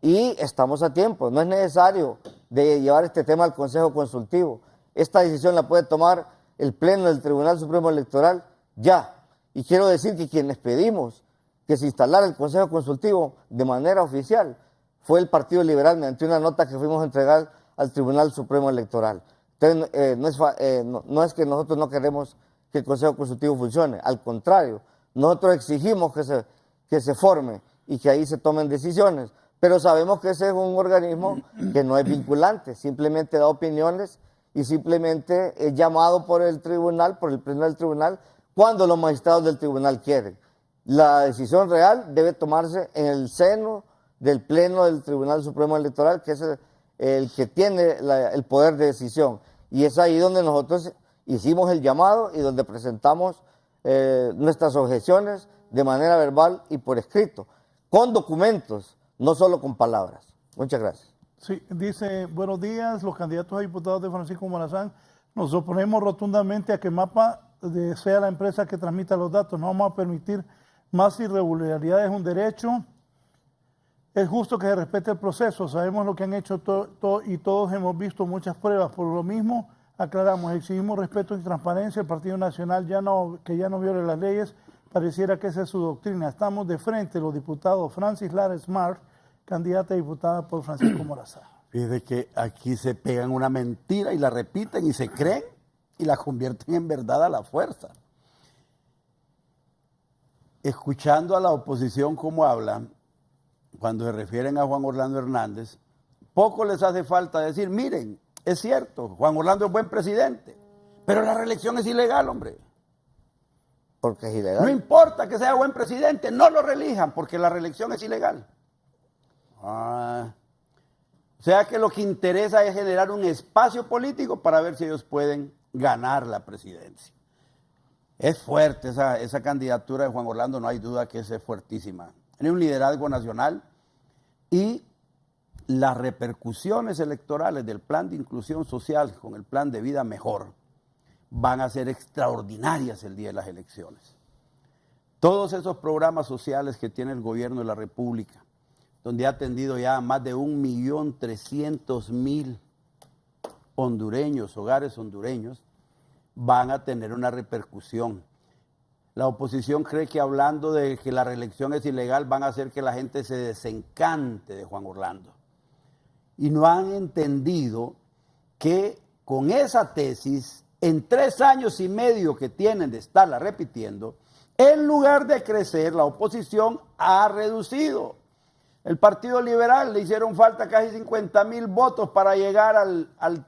Y estamos a tiempo, no es necesario de llevar este tema al Consejo Consultivo. Esta decisión la puede tomar el Pleno del Tribunal Supremo Electoral ya. Y quiero decir que quienes pedimos que se instalara el Consejo Consultivo de manera oficial fue el Partido Liberal mediante una nota que fuimos a entregar al Tribunal Supremo Electoral. Entonces, no es que nosotros no queremos que el Consejo Consultivo funcione, al contrario, nosotros exigimos que se forme y que ahí se tomen decisiones, pero sabemos que ese es un organismo que no es vinculante, simplemente da opiniones y simplemente es llamado por el tribunal, por el pleno del tribunal, cuando los magistrados del tribunal quieren. La decisión real debe tomarse en el seno del pleno del Tribunal Supremo Electoral, que es el que tiene el poder de decisión. Y es ahí donde nosotros hicimos el llamado y donde presentamos nuestras objeciones de manera verbal y por escrito, con documentos, no solo con palabras. Muchas gracias. Sí, dice, buenos días, los candidatos a diputados de Francisco Morazán, nos oponemos rotundamente a que MAPA sea la empresa que transmita los datos, no vamos a permitir más irregularidades, es un derecho, es justo que se respete el proceso, sabemos lo que han hecho y todos hemos visto muchas pruebas, por lo mismo aclaramos, exigimos respeto y transparencia, el Partido Nacional que ya no viole las leyes, pareciera que esa es su doctrina, estamos de frente los diputados Francis Lara Smart, candidata a diputada por Francisco Morazán. Fíjate que aquí se pegan una mentira y la repiten y se creen y la convierten en verdad a la fuerza. Escuchando a la oposición cómo hablan, cuando se refieren a Juan Orlando Hernández, poco les hace falta decir, miren, es cierto, Juan Orlando es buen presidente, pero la reelección es ilegal, hombre. Porque es ilegal. No importa que sea buen presidente, no lo reelijan porque la reelección es ilegal. O sea que lo que interesa es generar un espacio político para ver si ellos pueden ganar la presidencia. Es fuerte esa candidatura de Juan Orlando, no hay duda que es fuertísima. Tiene un liderazgo nacional y las repercusiones electorales del plan de inclusión social con el plan de vida mejor van a ser extraordinarias el día de las elecciones. Todos esos programas sociales que tiene el gobierno de la República, donde ha atendido ya a más de 1.300.000 hondureños, hogares hondureños, van a tener una repercusión. La oposición cree que hablando de que la reelección es ilegal van a hacer que la gente se desencante de Juan Orlando. Y no han entendido que con esa tesis, en 3 años y medio que tienen de estarla repitiendo, en lugar de crecer, la oposición ha reducido. El Partido Liberal le hicieron falta casi 50.000 votos para llegar al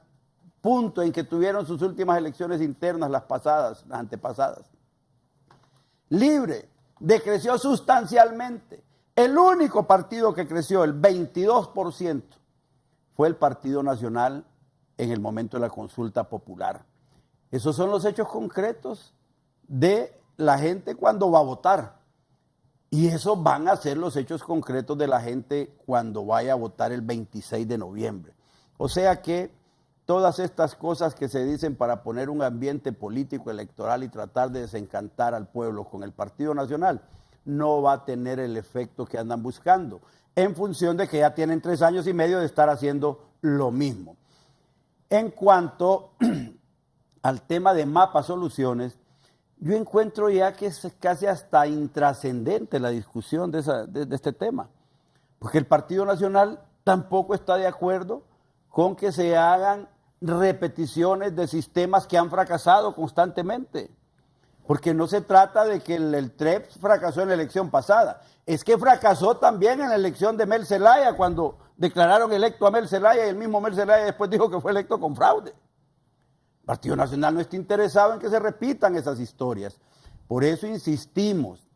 punto en que tuvieron sus últimas elecciones internas, las antepasadas. Libre decreció sustancialmente. El único partido que creció, el 22%, fue el Partido Nacional en el momento de la consulta popular. Esos son los hechos concretos de la gente cuando va a votar. Y esos van a ser los hechos concretos de la gente cuando vaya a votar el 26 de noviembre. O sea que todas estas cosas que se dicen para poner un ambiente político electoral y tratar de desencantar al pueblo con el Partido Nacional, no va a tener el efecto que andan buscando, en función de que ya tienen 3 años y medio de estar haciendo lo mismo. En cuanto al tema de Mapa Soluciones, yo encuentro ya que es casi hasta intrascendente la discusión de este tema, porque el Partido Nacional tampoco está de acuerdo con que se hagan repeticiones de sistemas que han fracasado constantemente, porque no se trata de que el TREP fracasó en la elección pasada, es que fracasó también en la elección de Mel Zelaya, cuando declararon electo a Mel Zelaya y el mismo Mel Zelaya después dijo que fue electo con fraude. El Partido Nacional no está interesado en que se repitan esas historias. Por eso insistimos,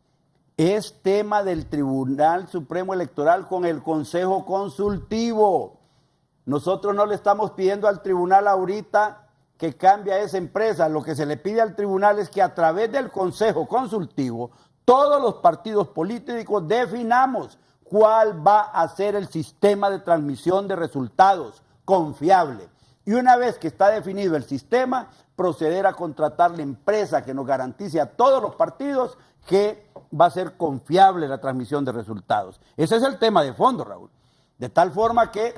es tema del Tribunal Supremo Electoral con el Consejo Consultivo. Nosotros no le estamos pidiendo al tribunal ahorita que cambie a esa empresa. Lo que se le pide al tribunal es que a través del Consejo Consultivo todos los partidos políticos definamos cuál va a ser el sistema de transmisión de resultados confiable. Y una vez que está definido el sistema, proceder a contratar la empresa que nos garantice a todos los partidos que va a ser confiable la transmisión de resultados. Ese es el tema de fondo, Raúl. De tal forma que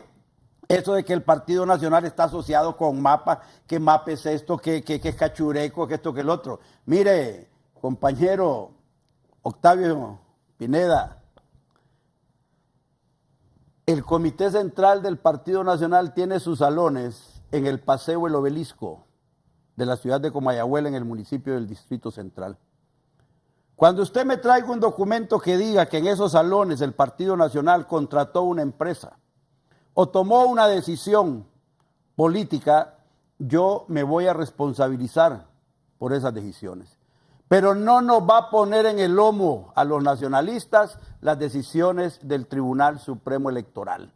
Eso de que el Partido Nacional está asociado con MAPA, que MAPA es esto, que es cachureco, que esto, que el otro. Mire, compañero Octavio Pineda, el Comité Central del Partido Nacional tiene sus salones en el Paseo El Obelisco de la ciudad de Comayagüela, en el municipio del Distrito Central. Cuando usted me traiga un documento que diga que en esos salones el Partido Nacional contrató una empresa o tomó una decisión política, yo me voy a responsabilizar por esas decisiones. Pero no nos va a poner en el lomo a los nacionalistas las decisiones del Tribunal Supremo Electoral.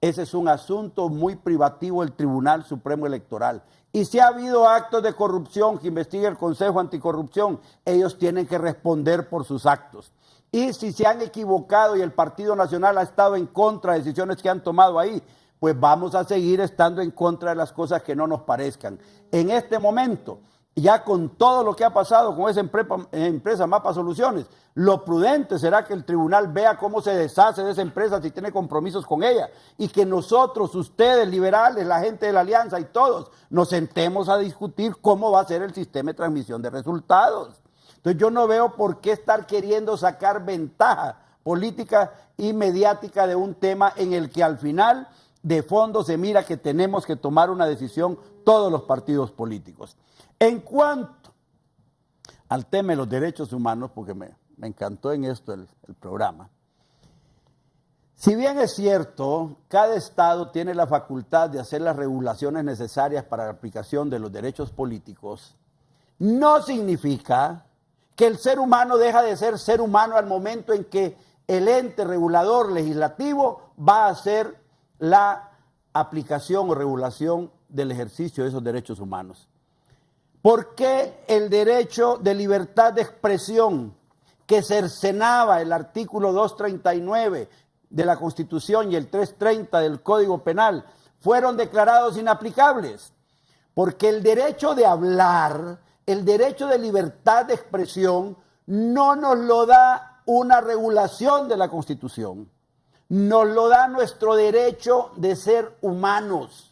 Ese es un asunto muy privativo del Tribunal Supremo Electoral. Y si ha habido actos de corrupción que investigue el Consejo Anticorrupción, ellos tienen que responder por sus actos. Y si se han equivocado y el Partido Nacional ha estado en contra de decisiones que han tomado ahí, pues vamos a seguir estando en contra de las cosas que no nos parezcan. En este momento, ya con todo lo que ha pasado con esa empresa Mapa Soluciones, lo prudente será que el tribunal vea cómo se deshace de esa empresa si tiene compromisos con ella, y que nosotros, ustedes, liberales, la gente de la Alianza y todos, nos sentemos a discutir cómo va a ser el sistema de transmisión de resultados. Entonces yo no veo por qué estar queriendo sacar ventaja política y mediática de un tema en el que al final de fondo se mira que tenemos que tomar una decisión todos los partidos políticos. En cuanto al tema de los derechos humanos, porque me encantó en esto el programa, si bien es cierto, cada estado tiene la facultad de hacer las regulaciones necesarias para la aplicación de los derechos políticos, no significa que el ser humano deja de ser ser humano al momento en que el ente regulador legislativo va a hacer la aplicación o regulación del ejercicio de esos derechos humanos. ¿Por qué el derecho de libertad de expresión que cercenaba el artículo 239 de la Constitución y el 330 del Código Penal fueron declarados inaplicables? Porque el derecho de hablar, el derecho de libertad de expresión, no nos lo da una regulación de la Constitución, nos lo da nuestro derecho de ser humanos.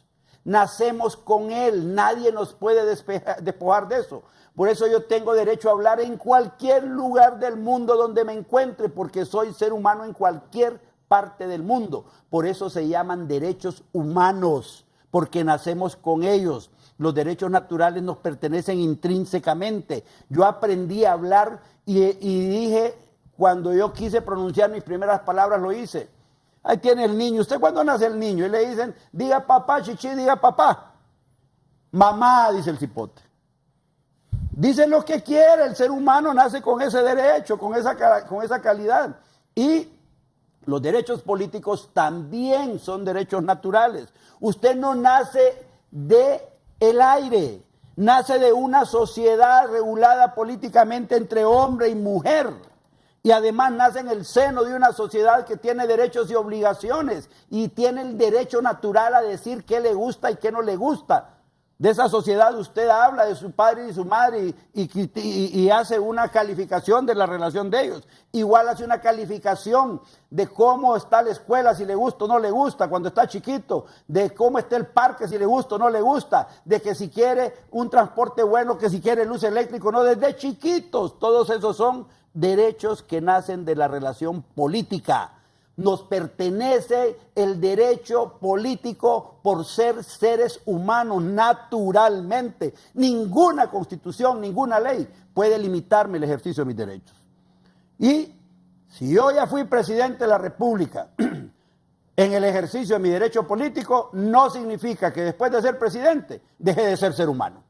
Nacemos con él, nadie nos puede despojar de eso. Por eso yo tengo derecho a hablar en cualquier lugar del mundo donde me encuentre, porque soy ser humano en cualquier parte del mundo. Por eso se llaman derechos humanos, porque nacemos con ellos. Los derechos naturales nos pertenecen intrínsecamente. Yo aprendí a hablar y dije, cuando yo quise pronunciar mis primeras palabras, lo hice. Ahí tiene el niño. ¿Usted cuándo nace el niño? Y le dicen, diga papá, chichi, diga papá. Mamá, dice el cipote. Dice lo que quiere, el ser humano nace con ese derecho, con esa calidad. Y los derechos políticos también son derechos naturales. Usted no nace del aire, nace de una sociedad regulada políticamente entre hombre y mujer. Y además nace en el seno de una sociedad que tiene derechos y obligaciones y tiene el derecho natural a decir qué le gusta y qué no le gusta. De esa sociedad usted habla de su padre y su madre y hace una calificación de la relación de ellos. Igual hace una calificación de cómo está la escuela, si le gusta o no le gusta, cuando está chiquito, de cómo está el parque, si le gusta o no le gusta, de que si quiere un transporte bueno, que si quiere luz eléctrica o no, desde chiquitos. Todos esos son derechos que nacen de la relación política. Nos pertenece el derecho político por ser seres humanos naturalmente. Ninguna constitución, ninguna ley puede limitarme el ejercicio de mis derechos. Y si yo ya fui presidente de la República en el ejercicio de mi derecho político, no significa que después de ser presidente deje de ser ser humano.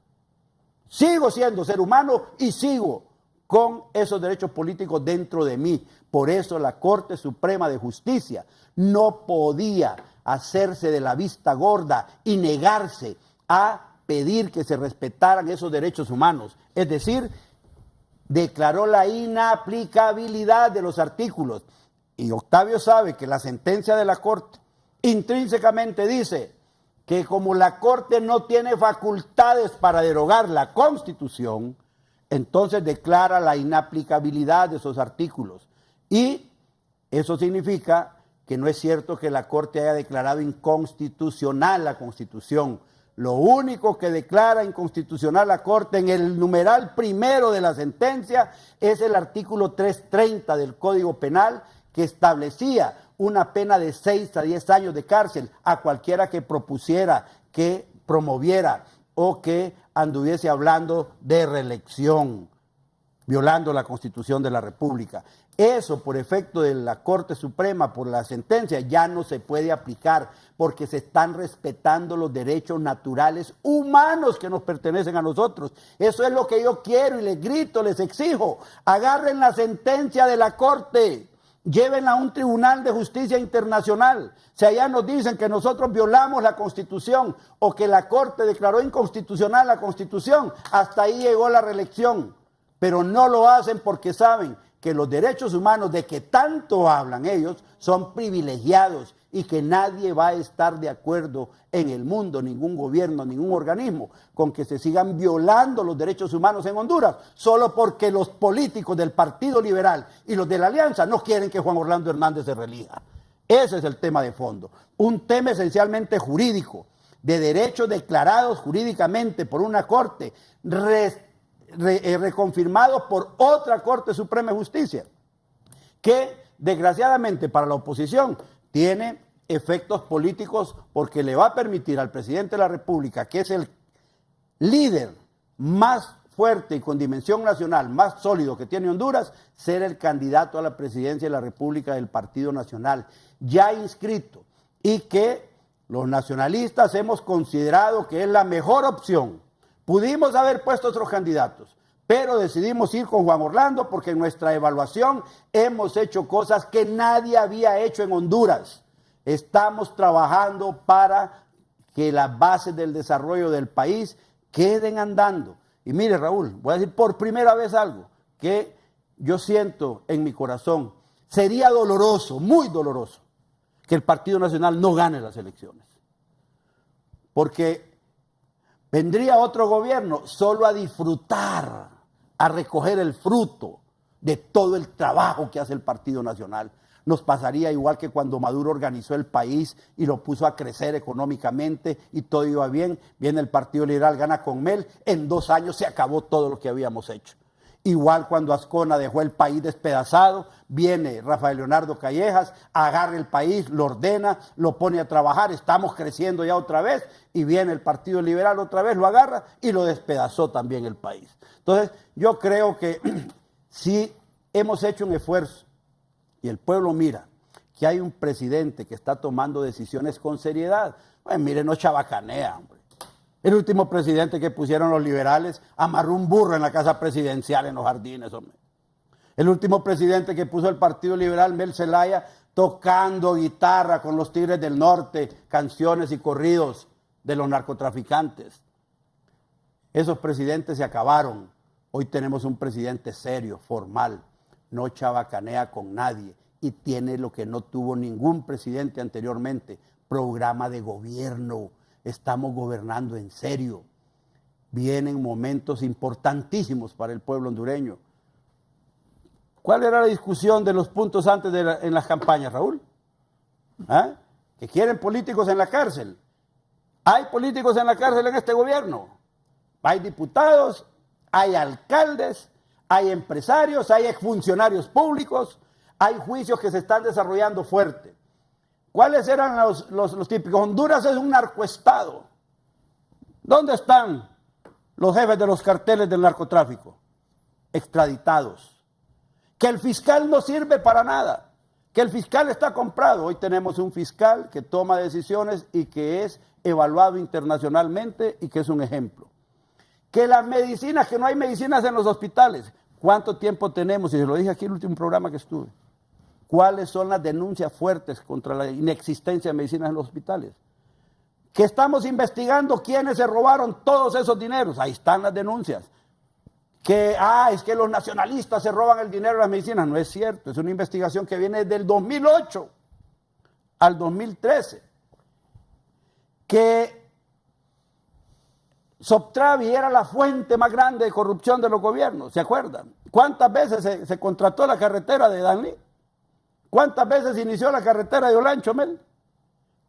Sigo siendo ser humano y sigo con esos derechos políticos dentro de mí. Por eso la Corte Suprema de Justicia no podía hacerse de la vista gorda y negarse a pedir que se respetaran esos derechos humanos. Es decir, declaró la inaplicabilidad de los artículos. Y Octavio sabe que la sentencia de la Corte intrínsecamente dice que como la Corte no tiene facultades para derogar la Constitución, entonces declara la inaplicabilidad de esos artículos. Y eso significa que no es cierto que la Corte haya declarado inconstitucional la Constitución. Lo único que declara inconstitucional la Corte en el numeral primero de la sentencia es el artículo 330 del Código Penal, que establecía una pena de 6 a 10 años de cárcel a cualquiera que propusiera, que promoviera o que anduviese hablando de reelección, violando la Constitución de la República. Eso, por efecto de la Corte Suprema, por la sentencia, ya no se puede aplicar porque se están respetando los derechos naturales humanos que nos pertenecen a nosotros. Eso es lo que yo quiero y les grito, les exijo. Agarren la sentencia de la Corte, llévenla a un tribunal de justicia internacional. Si allá nos dicen que nosotros violamos la Constitución o que la Corte declaró inconstitucional la Constitución, hasta ahí llegó la reelección. Pero no lo hacen porque saben que los derechos humanos de que tanto hablan ellos son privilegiados y que nadie va a estar de acuerdo en el mundo, ningún gobierno, ningún organismo, con que se sigan violando los derechos humanos en Honduras, solo porque los políticos del Partido Liberal y los de la Alianza no quieren que Juan Orlando Hernández se reelija. Ese es el tema de fondo, un tema esencialmente jurídico, de derechos declarados jurídicamente por una corte, reconfirmados por otra Corte Suprema de Justicia, que desgraciadamente para la oposición tiene efectos políticos porque le va a permitir al presidente de la República, que es el líder más fuerte y con dimensión nacional, más sólido que tiene Honduras, ser el candidato a la presidencia de la República del Partido Nacional, ya inscrito, y que los nacionalistas hemos considerado que es la mejor opción. Pudimos haber puesto otros candidatos, pero decidimos ir con Juan Orlando porque en nuestra evaluación hemos hecho cosas que nadie había hecho en Honduras. Estamos trabajando para que las bases del desarrollo del país queden andando. Y mire, Raúl, voy a decir por primera vez algo que yo siento en mi corazón. Sería doloroso, muy doloroso, que el Partido Nacional no gane las elecciones. Porque vendría otro gobierno solo a disfrutar, a recoger el fruto de todo el trabajo que hace el Partido Nacional. Nos pasaría igual que cuando Maduro organizó el país y lo puso a crecer económicamente y todo iba bien. Viene el Partido Liberal, gana con Mel, en 2 años se acabó todo lo que habíamos hecho. Igual cuando Ascona dejó el país despedazado, viene Rafael Leonardo Callejas, agarra el país, lo ordena, lo pone a trabajar, estamos creciendo ya otra vez, y viene el Partido Liberal otra vez, lo agarra y lo despedazó también el país. Entonces, yo creo que si hemos hecho un esfuerzo y el pueblo mira que hay un presidente que está tomando decisiones con seriedad, pues mire, no chabacanea, hombre. El último presidente que pusieron los liberales amarró un burro en la casa presidencial en los jardines, hombre. El último presidente que puso el Partido Liberal, Mel Zelaya, tocando guitarra con los Tigres del Norte, canciones y corridos de los narcotraficantes. Esos presidentes se acabaron. Hoy tenemos un presidente serio, formal, no chabacanea con nadie y tiene lo que no tuvo ningún presidente anteriormente, programa de gobierno. Estamos gobernando en serio. Vienen momentos importantísimos para el pueblo hondureño. ¿Cuál era la discusión de los puntos antes en las campañas, Raúl? ¿Ah? Que quieren políticos en la cárcel. ¿Hay políticos en la cárcel en este gobierno? Hay diputados, hay alcaldes, hay empresarios, hay exfuncionarios públicos, hay juicios que se están desarrollando fuerte. ¿Cuáles eran los típicos? Honduras es un narcoestado. ¿Dónde están los jefes de los carteles del narcotráfico? Extraditados. Que el fiscal no sirve para nada. Que el fiscal está comprado. Hoy tenemos un fiscal que toma decisiones y que es evaluado internacionalmente y que es un ejemplo. Que las medicinas, que no hay medicinas en los hospitales. ¿Cuánto tiempo tenemos? Y se lo dije aquí en el último programa que estuve. ¿Cuáles son las denuncias fuertes contra la inexistencia de medicinas en los hospitales? Que estamos investigando quiénes se robaron todos esos dineros. Ahí están las denuncias. Que, es que los nacionalistas se roban el dinero de las medicinas. No es cierto. Es una investigación que viene desde el 2008 al 2013. Que Soptravi era la fuente más grande de corrupción de los gobiernos. ¿Se acuerdan? ¿Cuántas veces se contrató la carretera de Danlí? ¿Cuántas veces inició la carretera de Olancho, Mel?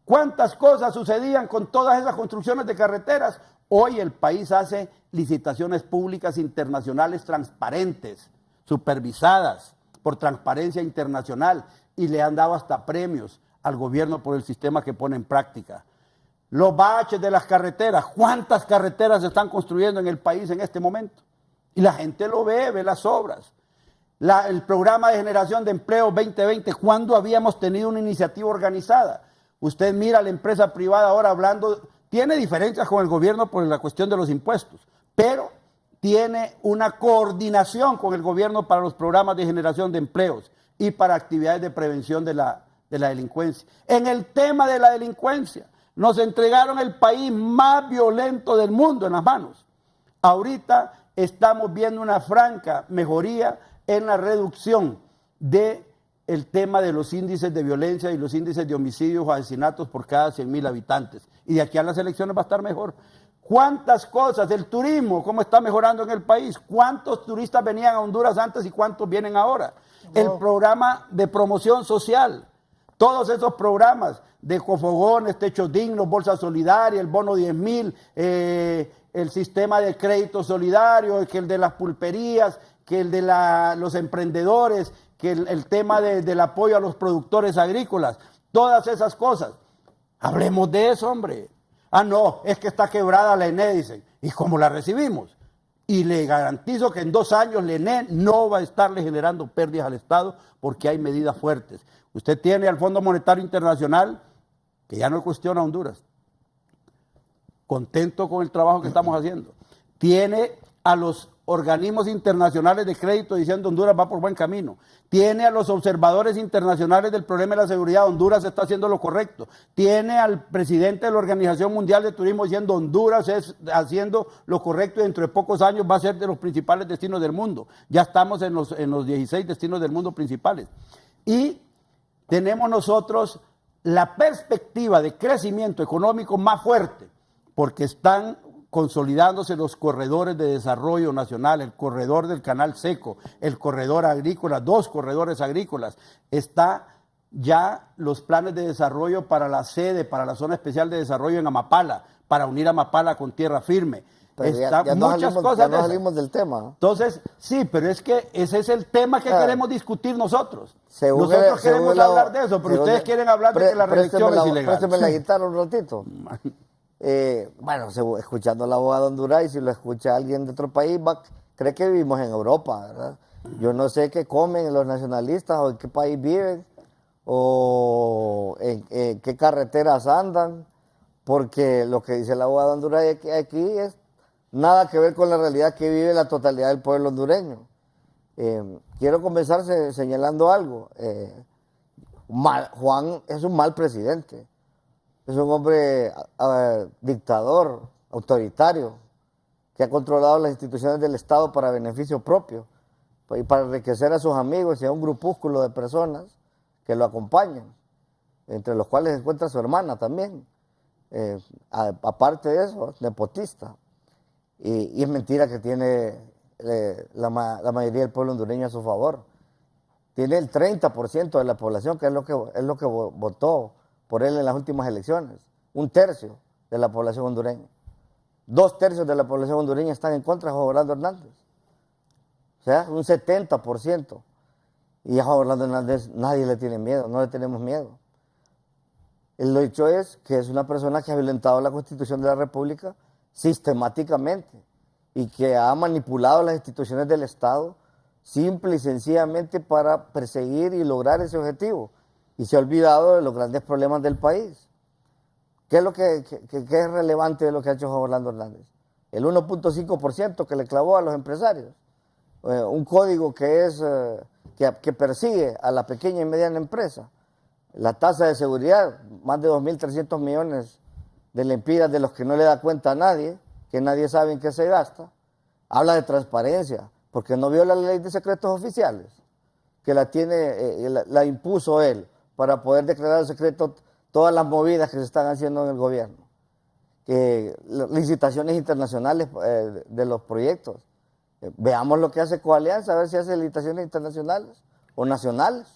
¿Cuántas cosas sucedían con todas esas construcciones de carreteras? Hoy el país hace licitaciones públicas internacionales transparentes, supervisadas por Transparencia Internacional, y le han dado hasta premios al gobierno por el sistema que pone en práctica. Los baches de las carreteras, ¿cuántas carreteras se están construyendo en el país en este momento? Y la gente lo ve las obras. El programa de generación de empleo 2020, ¿cuándo habíamos tenido una iniciativa organizada? Usted mira a la empresa privada ahora hablando, tiene diferencias con el gobierno por la cuestión de los impuestos, pero tiene una coordinación con el gobierno para los programas de generación de empleos y para actividades de prevención de la delincuencia. En el tema de la delincuencia, nos entregaron el país más violento del mundo en las manos. Ahorita estamos viendo una franca mejoría en la reducción del tema de los índices de violencia y los índices de homicidios o asesinatos por cada 100.000 habitantes. Y de aquí a las elecciones va a estar mejor. ¿Cuántas cosas? El turismo, ¿cómo está mejorando en el país? ¿Cuántos turistas venían a Honduras antes y cuántos vienen ahora? El programa de promoción social, todos esos programas de cofogones, techos dignos, bolsa solidaria, el bono 10.000, el sistema de crédito solidario, que el de las pulperías, que el de los emprendedores, que el tema del apoyo a los productores agrícolas, todas esas cosas. Hablemos de eso, hombre. Ah, no, es que está quebrada la ENE, dicen. ¿Y cómo la recibimos? Y le garantizo que en 2 años la ENE no va a estarle generando pérdidas al Estado porque hay medidas fuertes. Usted tiene al Fondo Monetario Internacional, que ya no cuestiona a Honduras, contento con el trabajo que estamos haciendo. Tiene a los organismos internacionales de crédito diciendo Honduras va por buen camino. Tiene a los observadores internacionales del problema de la seguridad, Honduras está haciendo lo correcto. Tiene al presidente de la Organización Mundial de Turismo diciendo Honduras es haciendo lo correcto y dentro de pocos años va a ser de los principales destinos del mundo. Ya estamos en los 16 destinos del mundo principales. Y tenemos nosotros la perspectiva de crecimiento económico más fuerte, porque están consolidándose los corredores de desarrollo nacional, el corredor del Canal Seco, el corredor agrícola, 2 corredores agrícolas. Está ya los planes de desarrollo para la sede, para la zona especial de desarrollo en Amapala, para unir Amapala con tierra firme. Ya Muchas cosas. No salimos del tema. Entonces, sí, pero es que ese es el tema que queremos discutir nosotros. Nosotros queremos hablar de eso, pero ustedes quieren hablar de que la reelección es ilegal. Présteme la guitarra un ratito. Bueno, escuchando al abogado Honduras, y si lo escucha alguien de otro país, cree que vivimos en Europa, ¿verdad? Yo no sé qué comen los nacionalistas, o en qué país viven, o en qué carreteras andan, porque lo que dice el abogado Honduras aquí es nada que ver con la realidad que vive la totalidad del pueblo hondureño. Quiero comenzar señalando algo. Juan es un mal presidente. Es un hombre dictador, autoritario, que ha controlado las instituciones del Estado para beneficio propio y para enriquecer a sus amigos y a un grupúsculo de personas que lo acompañan, entre los cuales se encuentra su hermana también. Aparte de eso, nepotista. Y es mentira que tiene la mayoría del pueblo hondureño a su favor. Tiene el 30% de la población, que es lo que votó por él en las últimas elecciones. 1/3 de la población hondureña. 2/3 de la población hondureña están en contra de Juan Orlando Hernández. O sea, un 70%. Y a Juan Orlando Hernández nadie le tiene miedo, no le tenemos miedo. El hecho es que es una persona que ha violentado la Constitución de la República sistemáticamente y que ha manipulado las instituciones del Estado simple y sencillamente para perseguir y lograr ese objetivo. Y se ha olvidado de los grandes problemas del país. ¿Qué es lo que es relevante de lo que ha hecho Juan Orlando Hernández? El 1.5% que le clavó a los empresarios. Un código que persigue a la pequeña y mediana empresa. La tasa de seguridad, más de 2.300 millones de lempiras de los que no le da cuenta a nadie, que nadie sabe en qué se gasta. Habla de transparencia, porque no viola la ley de secretos oficiales, que la impuso él, para poder declarar secreto todas las movidas que se están haciendo en el gobierno. Licitaciones internacionales de los proyectos. Veamos lo que hace Coalianza, a ver si hace licitaciones internacionales o nacionales.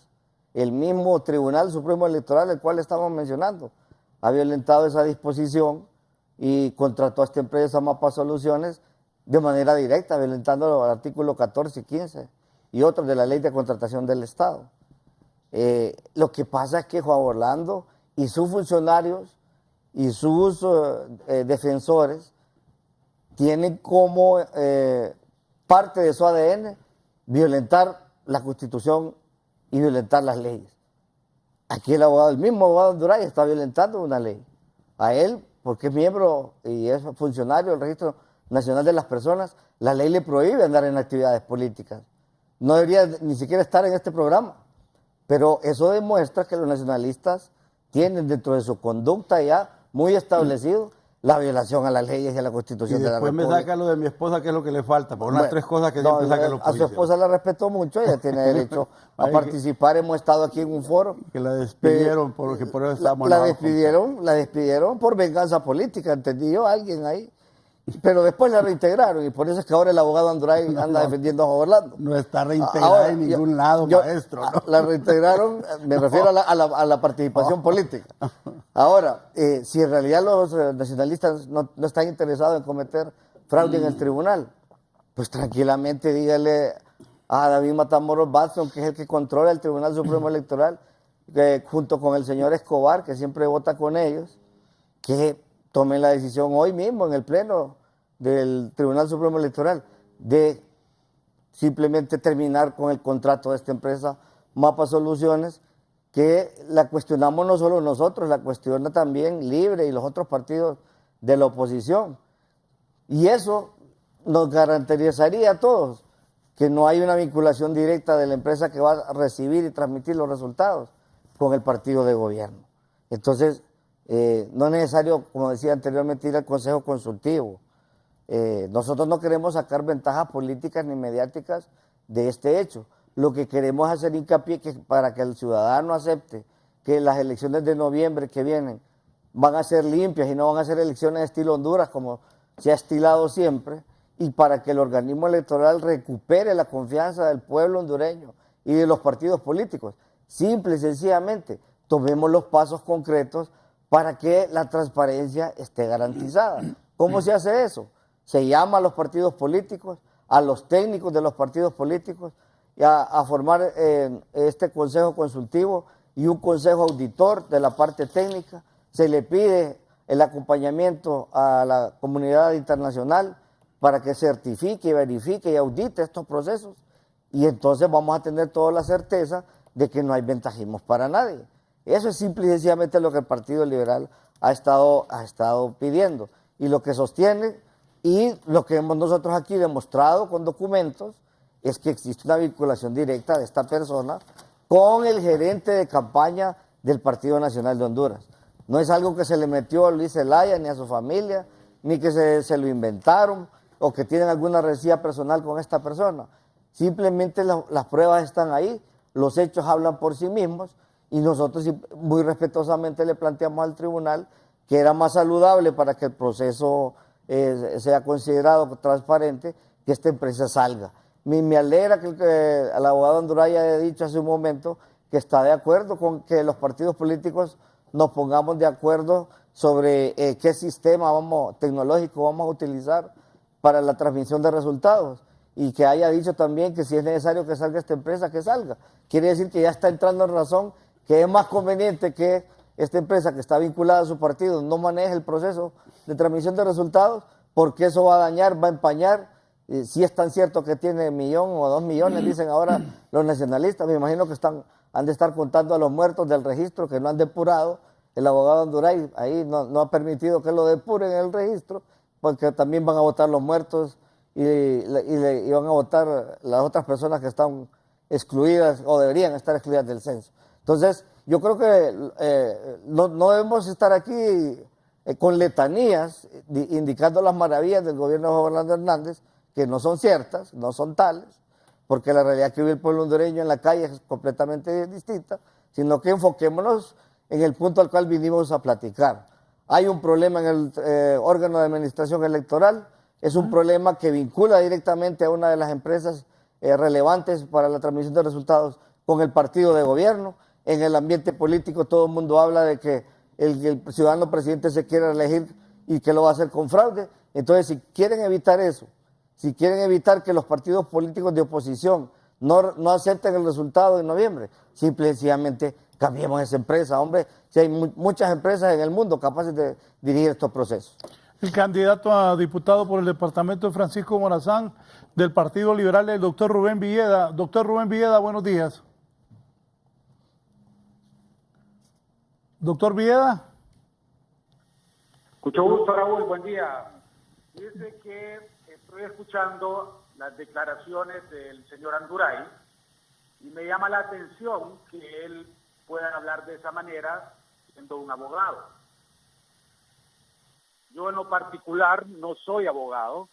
el mismo Tribunal Supremo Electoral, el cual estamos mencionando, ha violentado esa disposición y contrató a esta empresa Mapa Soluciones de manera directa, violentando el artículo 14 y 15 y otros de la Ley de Contratación del Estado. Lo que pasa es que Juan Orlando y sus funcionarios y sus defensores tienen como parte de su ADN violentar la Constitución y violentar las leyes. Aquí el mismo abogado Anduray está violentando una ley. A él, porque es miembro y es funcionario del Registro Nacional de las Personas, la ley le prohíbe andar en actividades políticas. No debería ni siquiera estar en este programa. Pero eso demuestra que los nacionalistas tienen dentro de su conducta ya muy establecido la violación a las leyes y a la Constitución de la República. Después me saca lo de mi esposa, que es lo que le falta, por unas tres cosas que siempre saca la oposición. A su esposa la respeto mucho, ella tiene derecho a participar, hemos estado aquí en un foro. Que la despidieron, porque por eso estamos la despidieron por venganza política, entendí yo, alguien ahí. Pero después la reintegraron y por eso es que ahora el abogado Anduray anda defendiendo a Juan Orlando. No está reintegrada en ningún lado, maestro. ¿No? La reintegraron, me refiero a la participación política. Ahora, si en realidad los nacionalistas no están interesados en cometer fraude en el tribunal, pues tranquilamente dígale a David Matamoros Batson, que es el que controla el Tribunal Supremo Electoral, junto con el señor Escobar, que siempre vota con ellos, que tomen la decisión hoy mismo en el Pleno del Tribunal Supremo Electoral de simplemente terminar con el contrato de esta empresa Mapa Soluciones, que la cuestionamos no solo nosotros, la cuestiona también Libre y los otros partidos de la oposición. Y eso nos garantizaría a todos que no hay una vinculación directa de la empresa que va a recibir y transmitir los resultados con el partido de gobierno. Entonces, no es necesario, como decía anteriormente, ir al Consejo Consultivo. Nosotros no queremos sacar ventajas políticas ni mediáticas de este hecho. Lo que queremos es hacer hincapié para que el ciudadano acepte que las elecciones de noviembre que vienen van a ser limpias y no van a ser elecciones de estilo Honduras como se ha estilado siempre, y para que el organismo electoral recupere la confianza del pueblo hondureño y de los partidos políticos. Simple y sencillamente, tomemos los pasos concretos para que la transparencia esté garantizada. ¿Cómo se hace eso? Se llama a los partidos políticos, a los técnicos de los partidos políticos, y a formar este consejo consultivo y un consejo auditor de la parte técnica. Se le pide el acompañamiento a la comunidad internacional para que certifique, verifique y audite estos procesos, y entonces vamos a tener toda la certeza de que no hay ventajismos para nadie. Eso es simple y sencillamente lo que el Partido Liberal ha estado pidiendo, y lo que sostiene y lo que hemos nosotros aquí demostrado con documentos es que existe una vinculación directa de esta persona con el gerente de campaña del Partido Nacional de Honduras. No es algo que se le metió a Luis Zelaya ni a su familia, ni que se lo inventaron o que tienen alguna rencilla personal con esta persona. Simplemente las pruebas están ahí, los hechos hablan por sí mismos, y nosotros muy respetuosamente le planteamos al tribunal que era más saludable para que el proceso sea considerado transparente, que esta empresa salga. Me alegra que el abogado Anduray haya dicho hace un momento que está de acuerdo con que los partidos políticos nos pongamos de acuerdo sobre qué sistema tecnológico vamos a utilizar para la transmisión de resultados, y que haya dicho también que si es necesario que salga esta empresa, que salga. Quiere decir que ya está entrando en razón que es más conveniente que esta empresa que está vinculada a su partido no maneje el proceso de transmisión de resultados, porque eso va a dañar, va a empañar. Si es tan cierto que tiene 1 millón o 2 millones, dicen ahora los nacionalistas, me imagino que han de estar contando a los muertos del registro que no han depurado. El abogado Anduray ahí no ha permitido que lo depuren en el registro, porque también van a votar los muertos y van a votar las otras personas que están excluidas o deberían estar excluidas del censo. Entonces, yo creo que no debemos estar aquí con letanías indicando las maravillas del gobierno de Juan Orlando Hernández, que no son ciertas, no son tales, porque la realidad que vive el pueblo hondureño en la calle es completamente distinta, sino que enfoquémonos en el punto al cual vinimos a platicar. Hay un problema en el órgano de administración electoral, es un problema que vincula directamente a una de las empresas relevantes para la transmisión de resultados con el partido de gobierno. En el ambiente político todo el mundo habla de que el ciudadano presidente se quiere elegir y que lo va a hacer con fraude. Entonces, si quieren evitar eso, si quieren evitar que los partidos políticos de oposición no acepten el resultado en noviembre, simple y sencillamente cambiemos esa empresa, hombre. Si hay muchas empresas en el mundo capaces de dirigir estos procesos. El candidato a diputado por el departamento de Francisco Morazán del Partido Liberal, el doctor Rubén Villeda. Doctor Rubén Villeda, buenos días. Doctor Villeda. Mucho gusto, Raúl, buen día. Dice que estoy escuchando las declaraciones del señor Anduray y me llama la atención que él pueda hablar de esa manera siendo un abogado. Yo en lo particular no soy abogado,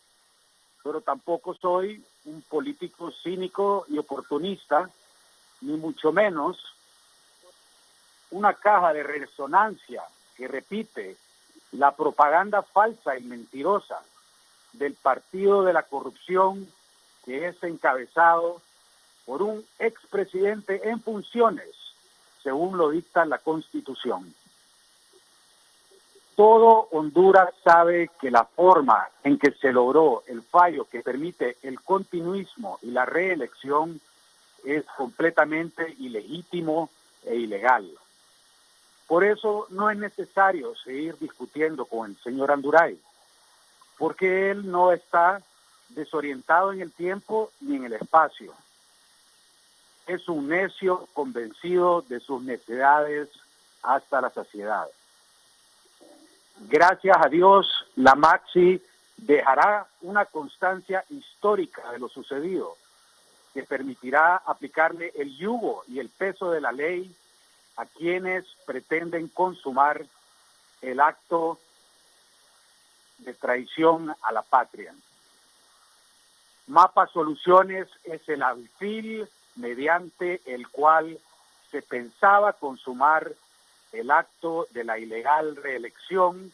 pero tampoco soy un político cínico y oportunista, ni mucho menos una caja de resonancia que repite la propaganda falsa y mentirosa del partido de la corrupción que es encabezado por un expresidente en funciones, según lo dicta la Constitución. Todo Honduras sabe que la forma en que se logró el fallo que permite el continuismo y la reelección es completamente ilegítimo e ilegal. Por eso no es necesario seguir discutiendo con el señor Anduray, porque él no está desorientado en el tiempo ni en el espacio. Es un necio convencido de sus necedades hasta la saciedad. Gracias a Dios, la Maxi dejará una constancia histórica de lo sucedido, que permitirá aplicarle el yugo y el peso de la ley a quienes pretenden consumar el acto de traición a la patria. Mapa Soluciones es el alfil mediante el cual se pensaba consumar el acto de la ilegal reelección,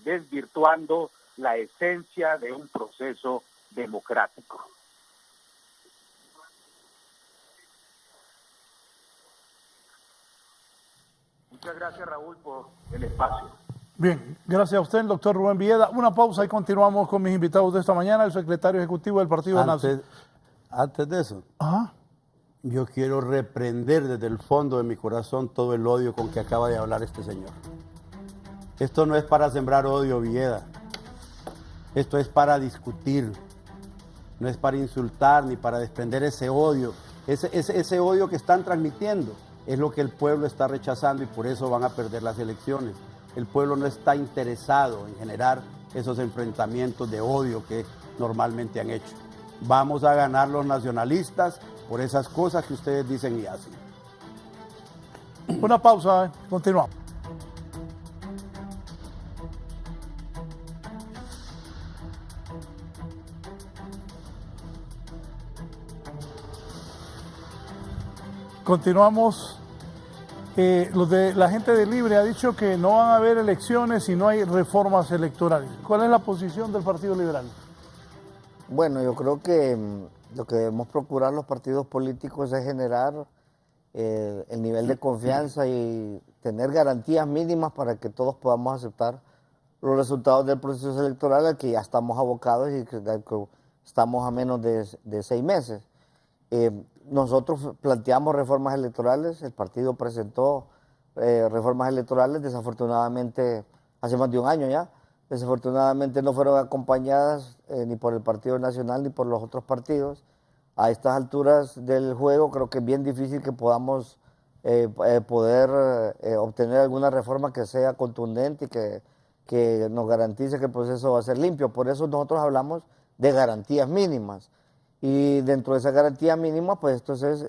desvirtuando la esencia de un proceso democrático. Muchas gracias, Raúl, por el espacio. Bien, gracias a usted, el doctor Rubén Villeda. Una pausa y continuamos con mis invitados de esta mañana, el secretario ejecutivo del Partido Nacional. Antes de eso, Ajá. yo quiero reprender desde el fondo de mi corazón todo el odio con que acaba de hablar este señor. Esto no es para sembrar odio, Villeda. Esto es para discutir. No es para insultar ni para desprender ese odio. Ese odio que están transmitiendo es lo que el pueblo está rechazando y por eso van a perder las elecciones. El pueblo no está interesado en generar esos enfrentamientos de odio que normalmente han hecho. Vamos a ganar los nacionalistas por esas cosas que ustedes dicen y hacen. Una pausa, continuamos. Continuamos. La gente de Libre ha dicho que no van a haber elecciones si no hay reformas electorales. ¿Cuál es la posición del Partido Liberal? Bueno, yo creo que lo que debemos procurar los partidos políticos es generar el nivel de confianza y tener garantías mínimas para que todos podamos aceptar los resultados del proceso electoral al que ya estamos abocados y que estamos a menos de 6 meses. Nosotros planteamos reformas electorales, el partido presentó reformas electorales, desafortunadamente hace más de un año ya, desafortunadamente no fueron acompañadas ni por el Partido Nacional ni por los otros partidos. A estas alturas del juego creo que es bien difícil que podamos poder obtener alguna reforma que sea contundente y que nos garantice que el proceso va a ser limpio. Por eso nosotros hablamos de garantías mínimas. Y dentro de esa garantía mínima, pues entonces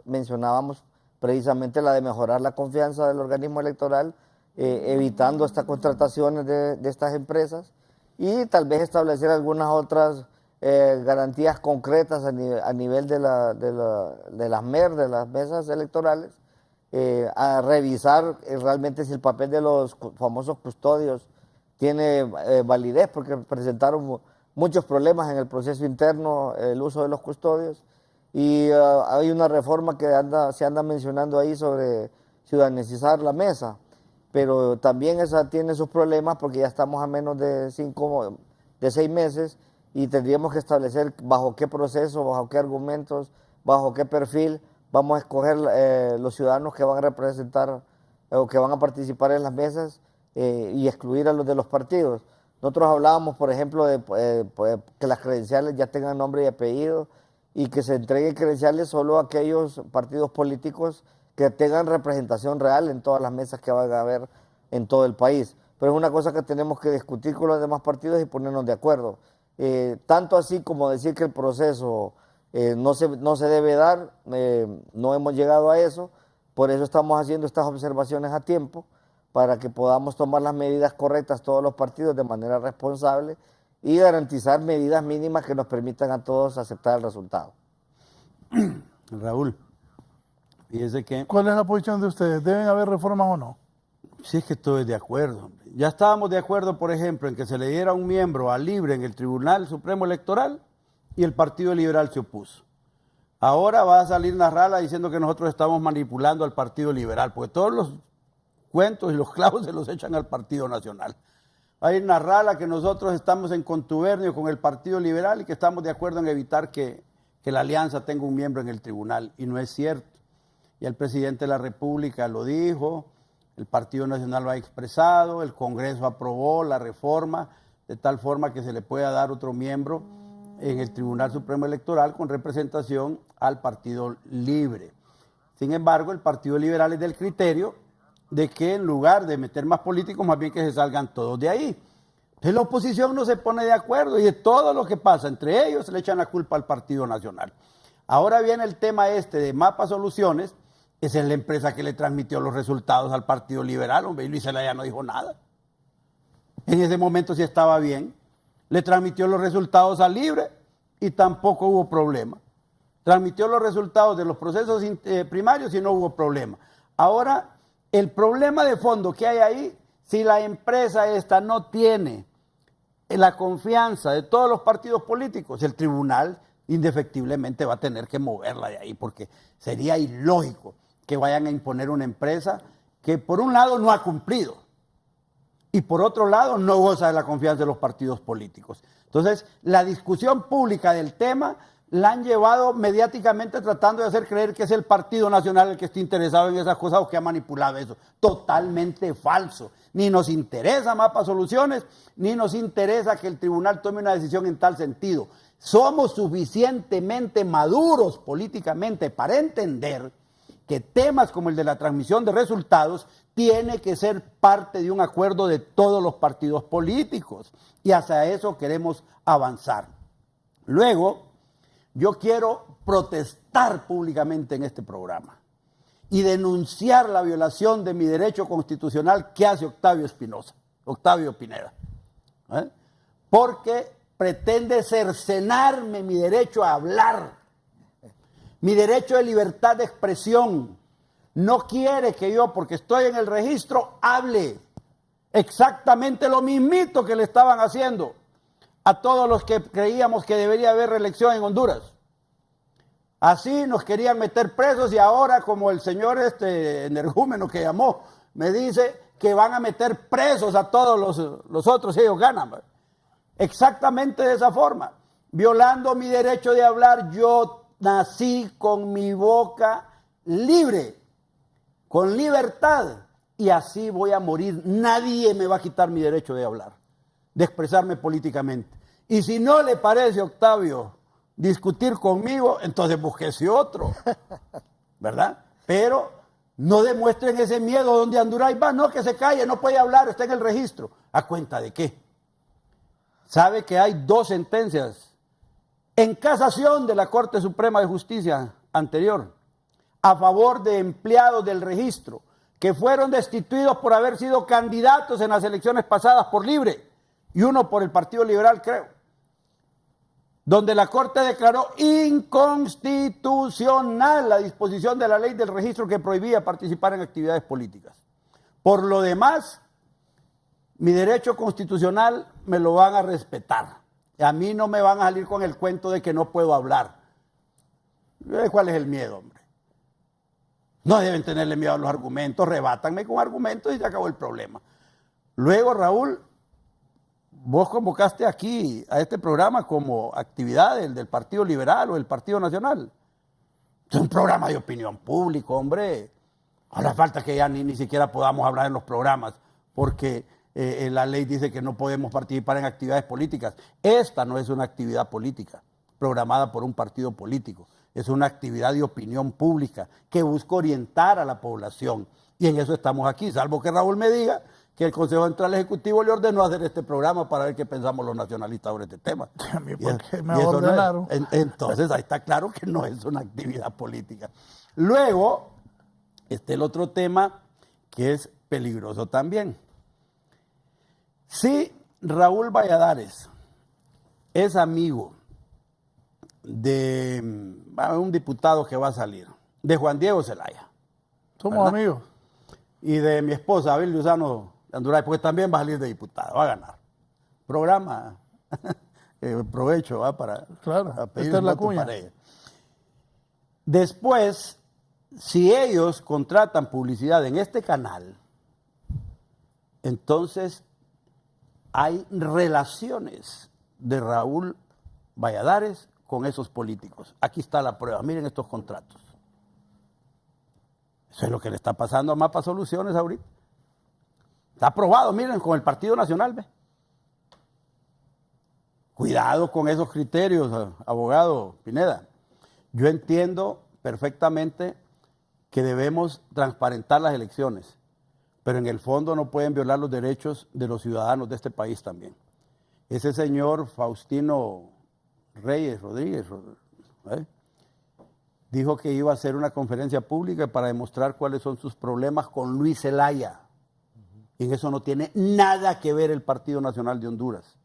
mencionábamos precisamente la de mejorar la confianza del organismo electoral, evitando estas contrataciones de estas empresas y tal vez establecer algunas otras garantías concretas a nivel de las MER, de las mesas electorales, a revisar realmente si el papel de los famosos custodios tiene validez, porque presentaron muchos problemas en el proceso interno, el uso de los custodios, Y hay una reforma que se anda mencionando ahí sobre ciudadanizar la mesa, pero también esa tiene sus problemas porque ya estamos a menos de 6 meses y tendríamos que establecer bajo qué proceso, bajo qué argumentos, bajo qué perfil vamos a escoger los ciudadanos que van a representar o que van a participar en las mesas y excluir a los de los partidos. Nosotros hablábamos, por ejemplo, de que las credenciales ya tengan nombre y apellido y que se entreguen credenciales solo a aquellos partidos políticos que tengan representación real en todas las mesas que van a haber en todo el país. Pero es una cosa que tenemos que discutir con los demás partidos y ponernos de acuerdo. Tanto así como decir que el proceso no se debe dar, no hemos llegado a eso, por eso estamos haciendo estas observaciones a tiempo, para que podamos tomar las medidas correctas todos los partidos de manera responsable y garantizar medidas mínimas que nos permitan a todos aceptar el resultado. Raúl, fíjese que... ¿Cuál es la posición de ustedes? ¿Deben haber reformas o no? Sí, es que estoy de acuerdo. Ya estábamos de acuerdo, por ejemplo, en que se le diera un miembro a Libre en el Tribunal Supremo Electoral y el Partido Liberal se opuso. Ahora va a salir Narrala diciendo que nosotros estamos manipulando al Partido Liberal, porque todos los cuentos y los clavos se los echan al Partido Nacional. Hay Narrala que nosotros estamos en contubernio con el Partido Liberal y que estamos de acuerdo en evitar que la alianza tenga un miembro en el tribunal, y no es cierto. Y el presidente de la República lo dijo, el Partido Nacional lo ha expresado, el Congreso aprobó la reforma de tal forma que se le pueda dar otro miembro en el Tribunal Supremo Electoral con representación al Partido Libre. Sin embargo, el Partido Liberal es del criterio de que en lugar de meter más políticos, más bien que se salgan todos de ahí. Entonces la oposición no se pone de acuerdo y de todo lo que pasa entre ellos se le echan la culpa al Partido Nacional. Ahora viene el tema de Mapa Soluciones. Esa es la empresa que le transmitió los resultados al Partido Liberal, hombre, y Luis Zelaya no dijo nada. En ese momento sí estaba bien. Le transmitió los resultados al Libre y tampoco hubo problema. Transmitió los resultados de los procesos primarios y no hubo problema. Ahora, el problema de fondo que hay ahí, si la empresa esta no tiene la confianza de todos los partidos políticos, el tribunal indefectiblemente va a tener que moverla de ahí, porque sería ilógico que vayan a imponer una empresa que por un lado no ha cumplido y por otro lado no goza de la confianza de los partidos políticos. Entonces, la discusión pública del tema la han llevado mediáticamente tratando de hacer creer que es el Partido Nacional el que está interesado en esas cosas o que ha manipulado eso. Totalmente falso. Ni nos interesa Mapa Soluciones, ni nos interesa que el tribunal tome una decisión en tal sentido. Somos suficientemente maduros políticamente para entender que temas como el de la transmisión de resultados tiene que ser parte de un acuerdo de todos los partidos políticos. Y hacia eso queremos avanzar. Luego, yo quiero protestar públicamente en este programa y denunciar la violación de mi derecho constitucional que hace Octavio Pineda, porque pretende cercenarme mi derecho a hablar, mi derecho de libertad de expresión. No quiere que yo, porque estoy en el registro, hable exactamente lo mismito que le estaban haciendo a todos los que creíamos que debería haber reelección en Honduras. Así nos querían meter presos y ahora, como el señor energúmeno que llamó, me dice que van a meter presos a todos los otros y ellos ganan. Exactamente de esa forma, violando mi derecho de hablar. Yo nací con mi boca libre, con libertad, y así voy a morir. Nadie me va a quitar mi derecho de hablar, de expresarme políticamente. Y si no le parece, Octavio, discutir conmigo, entonces búsquese otro, ¿verdad? Pero no demuestren ese miedo donde Anduray va, no, que se calle, no puede hablar, está en el registro. ¿A cuenta de qué? Sabe que hay 2 sentencias en casación de la Corte Suprema de Justicia anterior a favor de empleados del registro que fueron destituidos por haber sido candidatos en las elecciones pasadas por Libre y uno por el Partido Liberal, creo, donde la Corte declaró inconstitucional la disposición de la ley del registro que prohibía participar en actividades políticas. Por lo demás, mi derecho constitucional me lo van a respetar. A mí no me van a salir con el cuento de que no puedo hablar. ¿Cuál es el miedo, hombre? No deben tenerle miedo a los argumentos, rebátanme con argumentos y se acabó el problema. Luego, Raúl, vos convocaste aquí a este programa como actividad del Partido Liberal o del Partido Nacional. Es un programa de opinión pública, hombre. Ahora falta que ya ni siquiera podamos hablar en los programas, porque la ley dice que no podemos participar en actividades políticas. Esta no es una actividad política programada por un partido político. Es una actividad de opinión pública que busca orientar a la población. Y en eso estamos aquí, salvo que Raúl me diga que el Consejo Central Ejecutivo le ordenó hacer este programa para ver qué pensamos los nacionalistas sobre este tema. A mí, ¿por qué me ordenaron? No es. Entonces ahí está claro que no es una actividad política. Luego, está el otro tema que es peligroso también. Si Raúl Valladares es amigo de un diputado que va a salir, de Juan Diego Zelaya. Somos amigos. Y de mi esposa, Abel Luzano Anduray, porque también va a salir de diputado, va a ganar. Programa, provecho, ¿va? Para pedir esta es la voto cuña. para ella. Después, si ellos contratan publicidad en este canal, entonces hay relaciones de Raúl Valladares con esos políticos. Aquí está la prueba, miren estos contratos. Eso es lo que le está pasando a Mapa Soluciones ahorita. Está aprobado, miren, con el Partido Nacional, ¿ve? Cuidado con esos criterios, abogado Pineda. Yo entiendo perfectamente que debemos transparentar las elecciones, pero en el fondo no pueden violar los derechos de los ciudadanos de este país también. Ese señor Faustino Reyes Rodríguez dijo que iba a hacer una conferencia pública para demostrar cuáles son sus problemas con Luis Zelaya. Y en eso no tiene nada que ver el Partido Nacional de Honduras.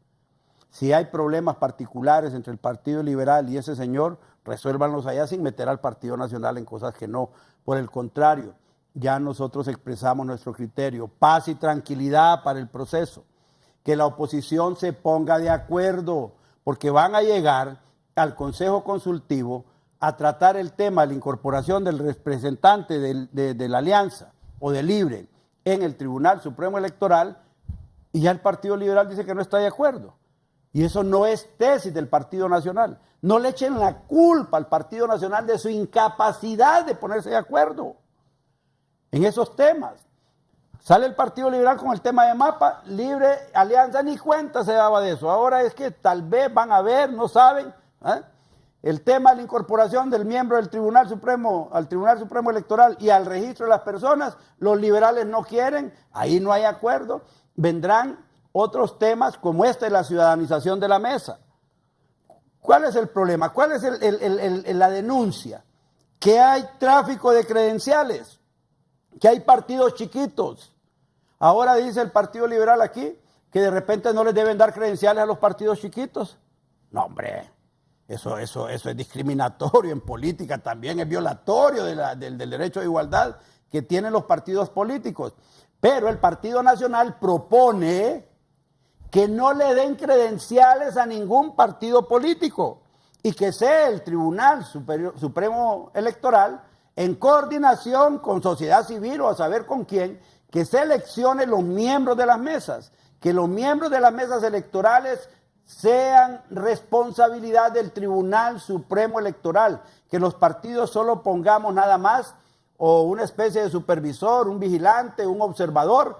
Si hay problemas particulares entre el Partido Liberal y ese señor, resuélvanlos allá sin meter al Partido Nacional en cosas que no. Por el contrario, ya nosotros expresamos nuestro criterio. Paz y tranquilidad para el proceso. Que la oposición se ponga de acuerdo, porque van a llegar al Consejo Consultivo a tratar el tema de la incorporación del representante de la Alianza o de Libre en el Tribunal Supremo Electoral, y ya el Partido Liberal dice que no está de acuerdo. Y eso no es tesis del Partido Nacional. No le echen la culpa al Partido Nacional de su incapacidad de ponerse de acuerdo en esos temas. Sale el Partido Liberal con el tema de Mapa, Libre, Alianza, ni cuenta se daba de eso. Ahora es que tal vez van a ver, no saben. El tema de la incorporación del miembro del Tribunal Supremo al Tribunal Supremo Electoral y al registro de las personas, los liberales no quieren, ahí no hay acuerdo. Vendrán otros temas como este de la ciudadanización de la mesa. ¿Cuál es el problema? ¿Cuál es la denuncia? Que hay tráfico de credenciales, que hay partidos chiquitos. Ahora dice el Partido Liberal aquí que de repente no les deben dar credenciales a los partidos chiquitos. No, hombre. Eso es discriminatorio en política, también es violatorio del derecho de igualdad que tienen los partidos políticos. Pero el Partido Nacional propone que no le den credenciales a ningún partido político y que sea el Tribunal Supremo Electoral, en coordinación con sociedad civil o a saber con quién, que seleccione los miembros de las mesas, que los miembros de las mesas electorales sean responsabilidad del Tribunal Supremo Electoral, que los partidos solo pongamos nada más o una especie de supervisor, un vigilante, un observador,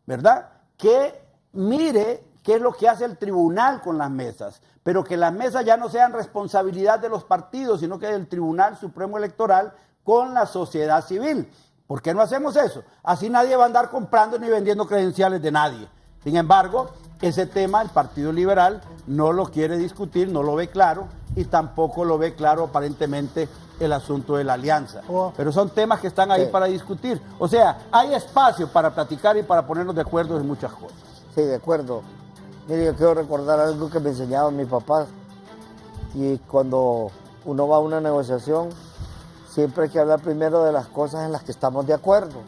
¿verdad? Que mire qué es lo que hace el tribunal con las mesas, pero que las mesas ya no sean responsabilidad de los partidos, sino que del Tribunal Supremo Electoral con la sociedad civil. ¿Por qué no hacemos eso? Así nadie va a andar comprando ni vendiendo credenciales de nadie. Sin embargo, ese tema el Partido Liberal no lo quiere discutir, no lo ve claro y tampoco lo ve claro aparentemente el asunto de la alianza. Pero son temas que están ahí para discutir. O sea, hay espacio para platicar y para ponernos de acuerdo en muchas cosas. Sí, de acuerdo. Mire, yo quiero recordar algo que me enseñaban mis papás. Y cuando uno va a una negociación, siempre hay que hablar primero de las cosas en las que estamos de acuerdo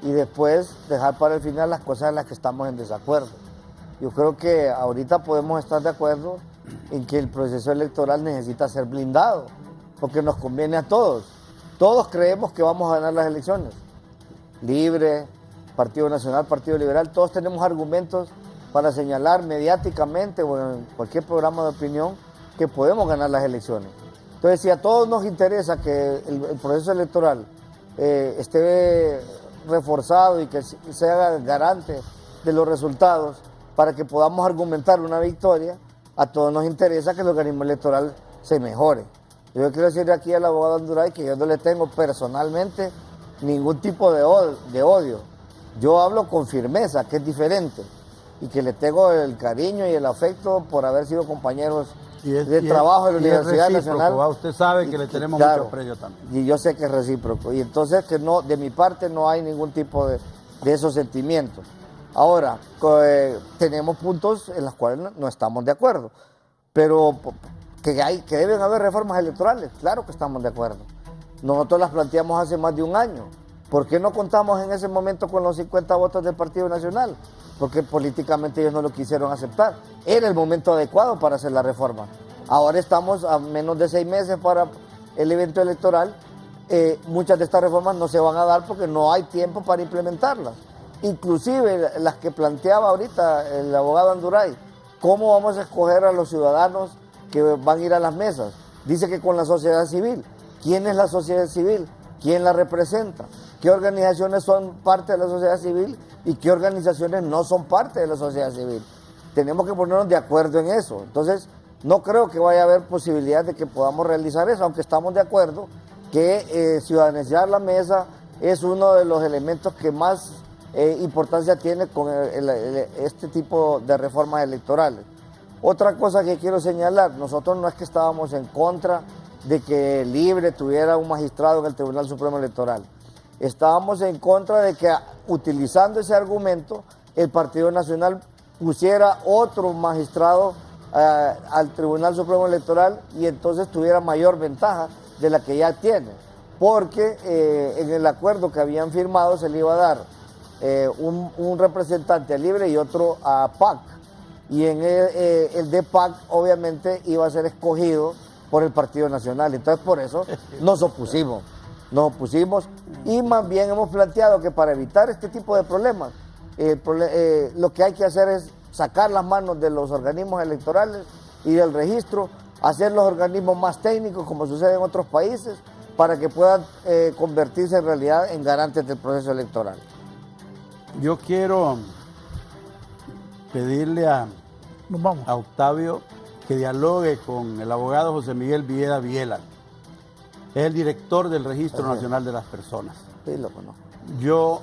y después dejar para el final las cosas en las que estamos en desacuerdo. Yo creo que ahorita podemos estar de acuerdo en que el proceso electoral necesita ser blindado, porque nos conviene a todos. Todos creemos que vamos a ganar las elecciones. Libre, Partido Nacional, Partido Liberal, todos tenemos argumentos para señalar mediáticamente o en cualquier programa de opinión que podemos ganar las elecciones. Entonces, si a todos nos interesa que el proceso electoral esté reforzado y que sea garante de los resultados para que podamos argumentar una victoria, a todos nos interesa que el organismo electoral se mejore. Yo quiero decir aquí al abogado Anduray que yo no le tengo personalmente ningún tipo de odio. Yo hablo con firmeza, que es diferente, y que le tengo el cariño y el afecto por haber sido compañeros de trabajo en la Universidad Nacional. Usted sabe que le tenemos mucho aprecio también. Y yo sé que es recíproco. Y entonces que no, de mi parte no hay ningún tipo de esos sentimientos. Ahora, tenemos puntos en los cuales no estamos de acuerdo, pero que deben haber reformas electorales, claro que estamos de acuerdo. Nosotros las planteamos hace más de un año. ¿Por qué no contamos en ese momento con los 50 votos del Partido Nacional? Porque políticamente ellos no lo quisieron aceptar. Era el momento adecuado para hacer la reforma. Ahora estamos a menos de 6 meses para el evento electoral. Muchas de estas reformas no se van a dar porque no hay tiempo para implementarlas. Inclusive las que planteaba ahorita el abogado Anduray. ¿Cómo vamos a escoger a los ciudadanos que van a ir a las mesas? Dice que con la sociedad civil. ¿Quién es la sociedad civil? ¿Quién la representa? ¿Qué organizaciones son parte de la sociedad civil y qué organizaciones no son parte de la sociedad civil? Tenemos que ponernos de acuerdo en eso. Entonces, no creo que vaya a haber posibilidad de que podamos realizar eso, aunque estamos de acuerdo que ciudadanizar la mesa es uno de los elementos que más importancia tiene con este tipo de reformas electorales. Otra cosa que quiero señalar, nosotros no es que estábamos en contra de que Libre tuviera un magistrado en el Tribunal Supremo Electoral. Estábamos en contra de que, utilizando ese argumento, el Partido Nacional pusiera otro magistrado al Tribunal Supremo Electoral y entonces tuviera mayor ventaja de la que ya tiene. Porque en el acuerdo que habían firmado se le iba a dar un representante a Libre y otro a PAC. Y en el de PAC obviamente iba a ser escogido por el Partido Nacional. Entonces por eso nos opusimos y más bien hemos planteado que para evitar este tipo de problemas, lo que hay que hacer es sacar las manos de los organismos electorales y del registro, hacer los organismos más técnicos como sucede en otros países para que puedan convertirse en realidad en garantes del proceso electoral. Yo quiero pedirle a Octavio que dialogue con el abogado José Miguel Villeda Viela. Es el director del Registro Nacional de las Personas. Sí, lo conozco. Yo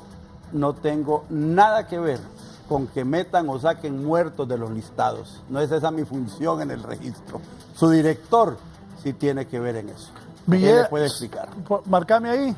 no tengo nada que ver con que metan o saquen muertos de los listados. No es esa mi función en el registro. Su director sí tiene que ver en eso. Villeda, él le puede explicar. Marcame ahí.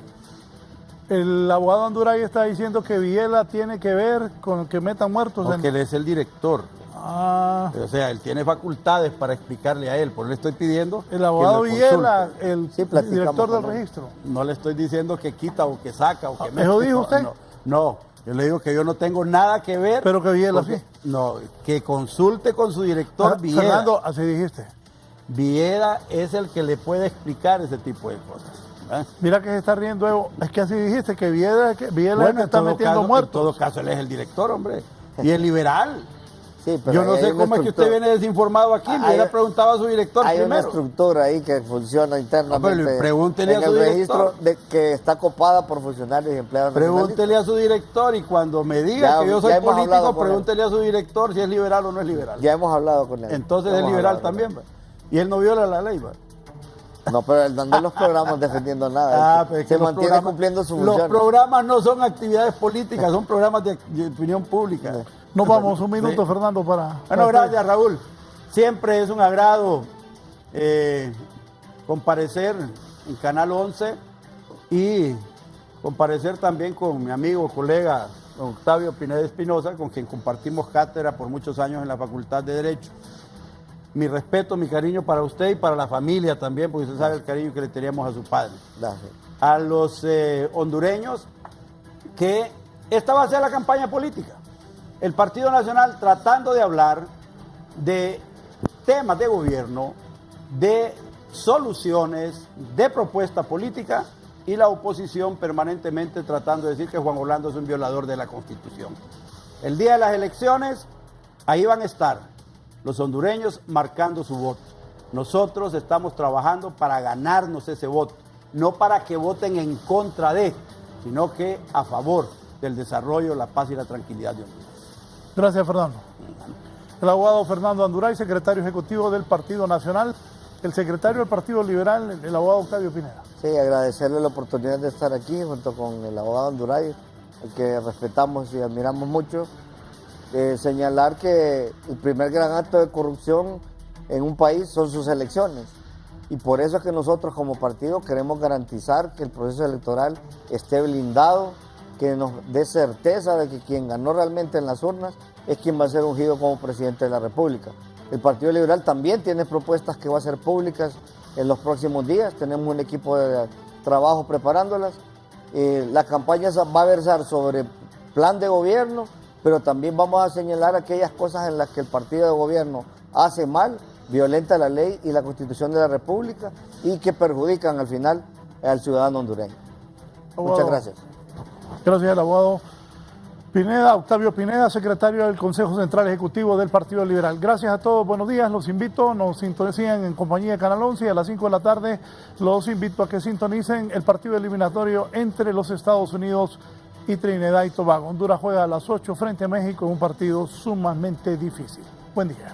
El abogado Anduray está diciendo que Vilela tiene que ver con que metan muertos. Porque él es el director. Ah. O sea, él tiene facultades para explicarle a él. Por eso le estoy pidiendo. El abogado Villela, el director del registro. No le estoy diciendo que quita o que saca o que mete. ¿Eso dijo usted? No, yo le digo que yo no tengo nada que ver. Pero que Villela sí. No, que consulte con su director Villeda. Fernando, así dijiste. Villeda es el que le puede explicar ese tipo de cosas. Mira que se está riendo Evo. Es que así dijiste, que Villeda es el que está metiendo muertos. En todo caso, él es el director, hombre. Y el liberal. Sí, pero yo no sé cómo es que usted viene desinformado aquí. Me hubiera preguntado a su director hay primero. Hay una estructura ahí que funciona internamente. Pero pregúntele a su registro que está copada por funcionarios y empleados. Pregúntele a su director y cuando me diga que yo soy político, pregúntele a su director si es liberal o no es liberal. Ya hemos hablado con él. Entonces es liberal también. Y él no viola la ley, ¿va? No, pero él no anda en los programas defendiendo nada. Se mantiene cumpliendo su función. Los programas no son actividades políticas, son programas de opinión pública. Nos vamos, un minuto, Fernando, para... Bueno, gracias, Raúl. Siempre es un agrado comparecer en Canal 11 y comparecer también con mi amigo, colega, don Octavio Pineda Espinosa, con quien compartimos cátedra por muchos años en la Facultad de Derecho. Mi respeto, mi cariño para usted y para la familia también, porque usted sabe el cariño que le teníamos a su padre. Gracias. A los hondureños, que esta va a ser la campaña política. El Partido Nacional tratando de hablar de temas de gobierno, de soluciones, de propuesta política, y la oposición permanentemente tratando de decir que Juan Orlando es un violador de la Constitución. El día de las elecciones, ahí van a estar los hondureños marcando su voto. Nosotros estamos trabajando para ganarnos ese voto, no para que voten en contra de, sino que a favor del desarrollo, la paz y la tranquilidad de Honduras. Gracias, Fernando. El abogado Fernando Anduray, secretario ejecutivo del Partido Nacional. El secretario del Partido Liberal, el abogado Octavio Pineda. Sí, agradecerle la oportunidad de estar aquí junto con el abogado Anduray, al que respetamos y admiramos mucho. Señalar que el primer gran acto de corrupción en un país son sus elecciones. Y por eso es que nosotros como partido queremos garantizar que el proceso electoral esté blindado, que nos dé certeza de que quien ganó realmente en las urnas es quien va a ser ungido como presidente de la República. El Partido Liberal también tiene propuestas que va a ser públicas en los próximos días. Tenemos un equipo de trabajo preparándolas. La campaña va a versar sobre plan de gobierno, pero también vamos a señalar aquellas cosas en las que el partido de gobierno hace mal, violenta la ley y la Constitución de la República y que perjudican al final al ciudadano hondureño. Muchas gracias. Gracias al abogado Pineda, Octavio Pineda, secretario del Consejo Central Ejecutivo del Partido Liberal. Gracias a todos, buenos días, los invito, nos sintonicen en compañía de Canal 11 y a las 5 de la tarde los invito a que sintonicen el partido eliminatorio entre los Estados Unidos y Trinidad y Tobago. Honduras juega a las 8 frente a México en un partido sumamente difícil. Buen día.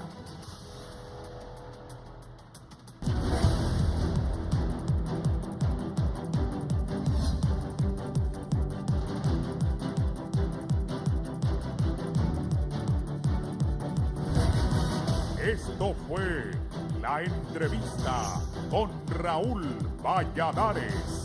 Esto fue La Entrevista con Raúl Valladares.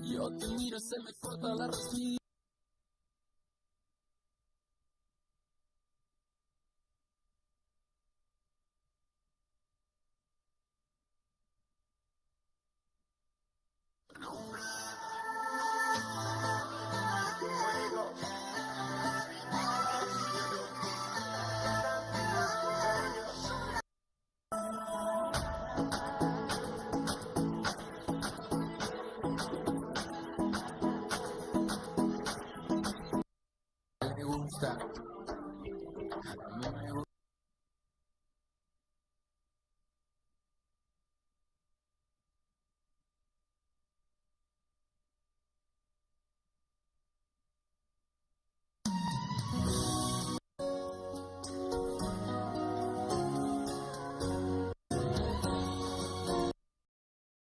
Yo te miro, se me corta la respiración. Me gusta.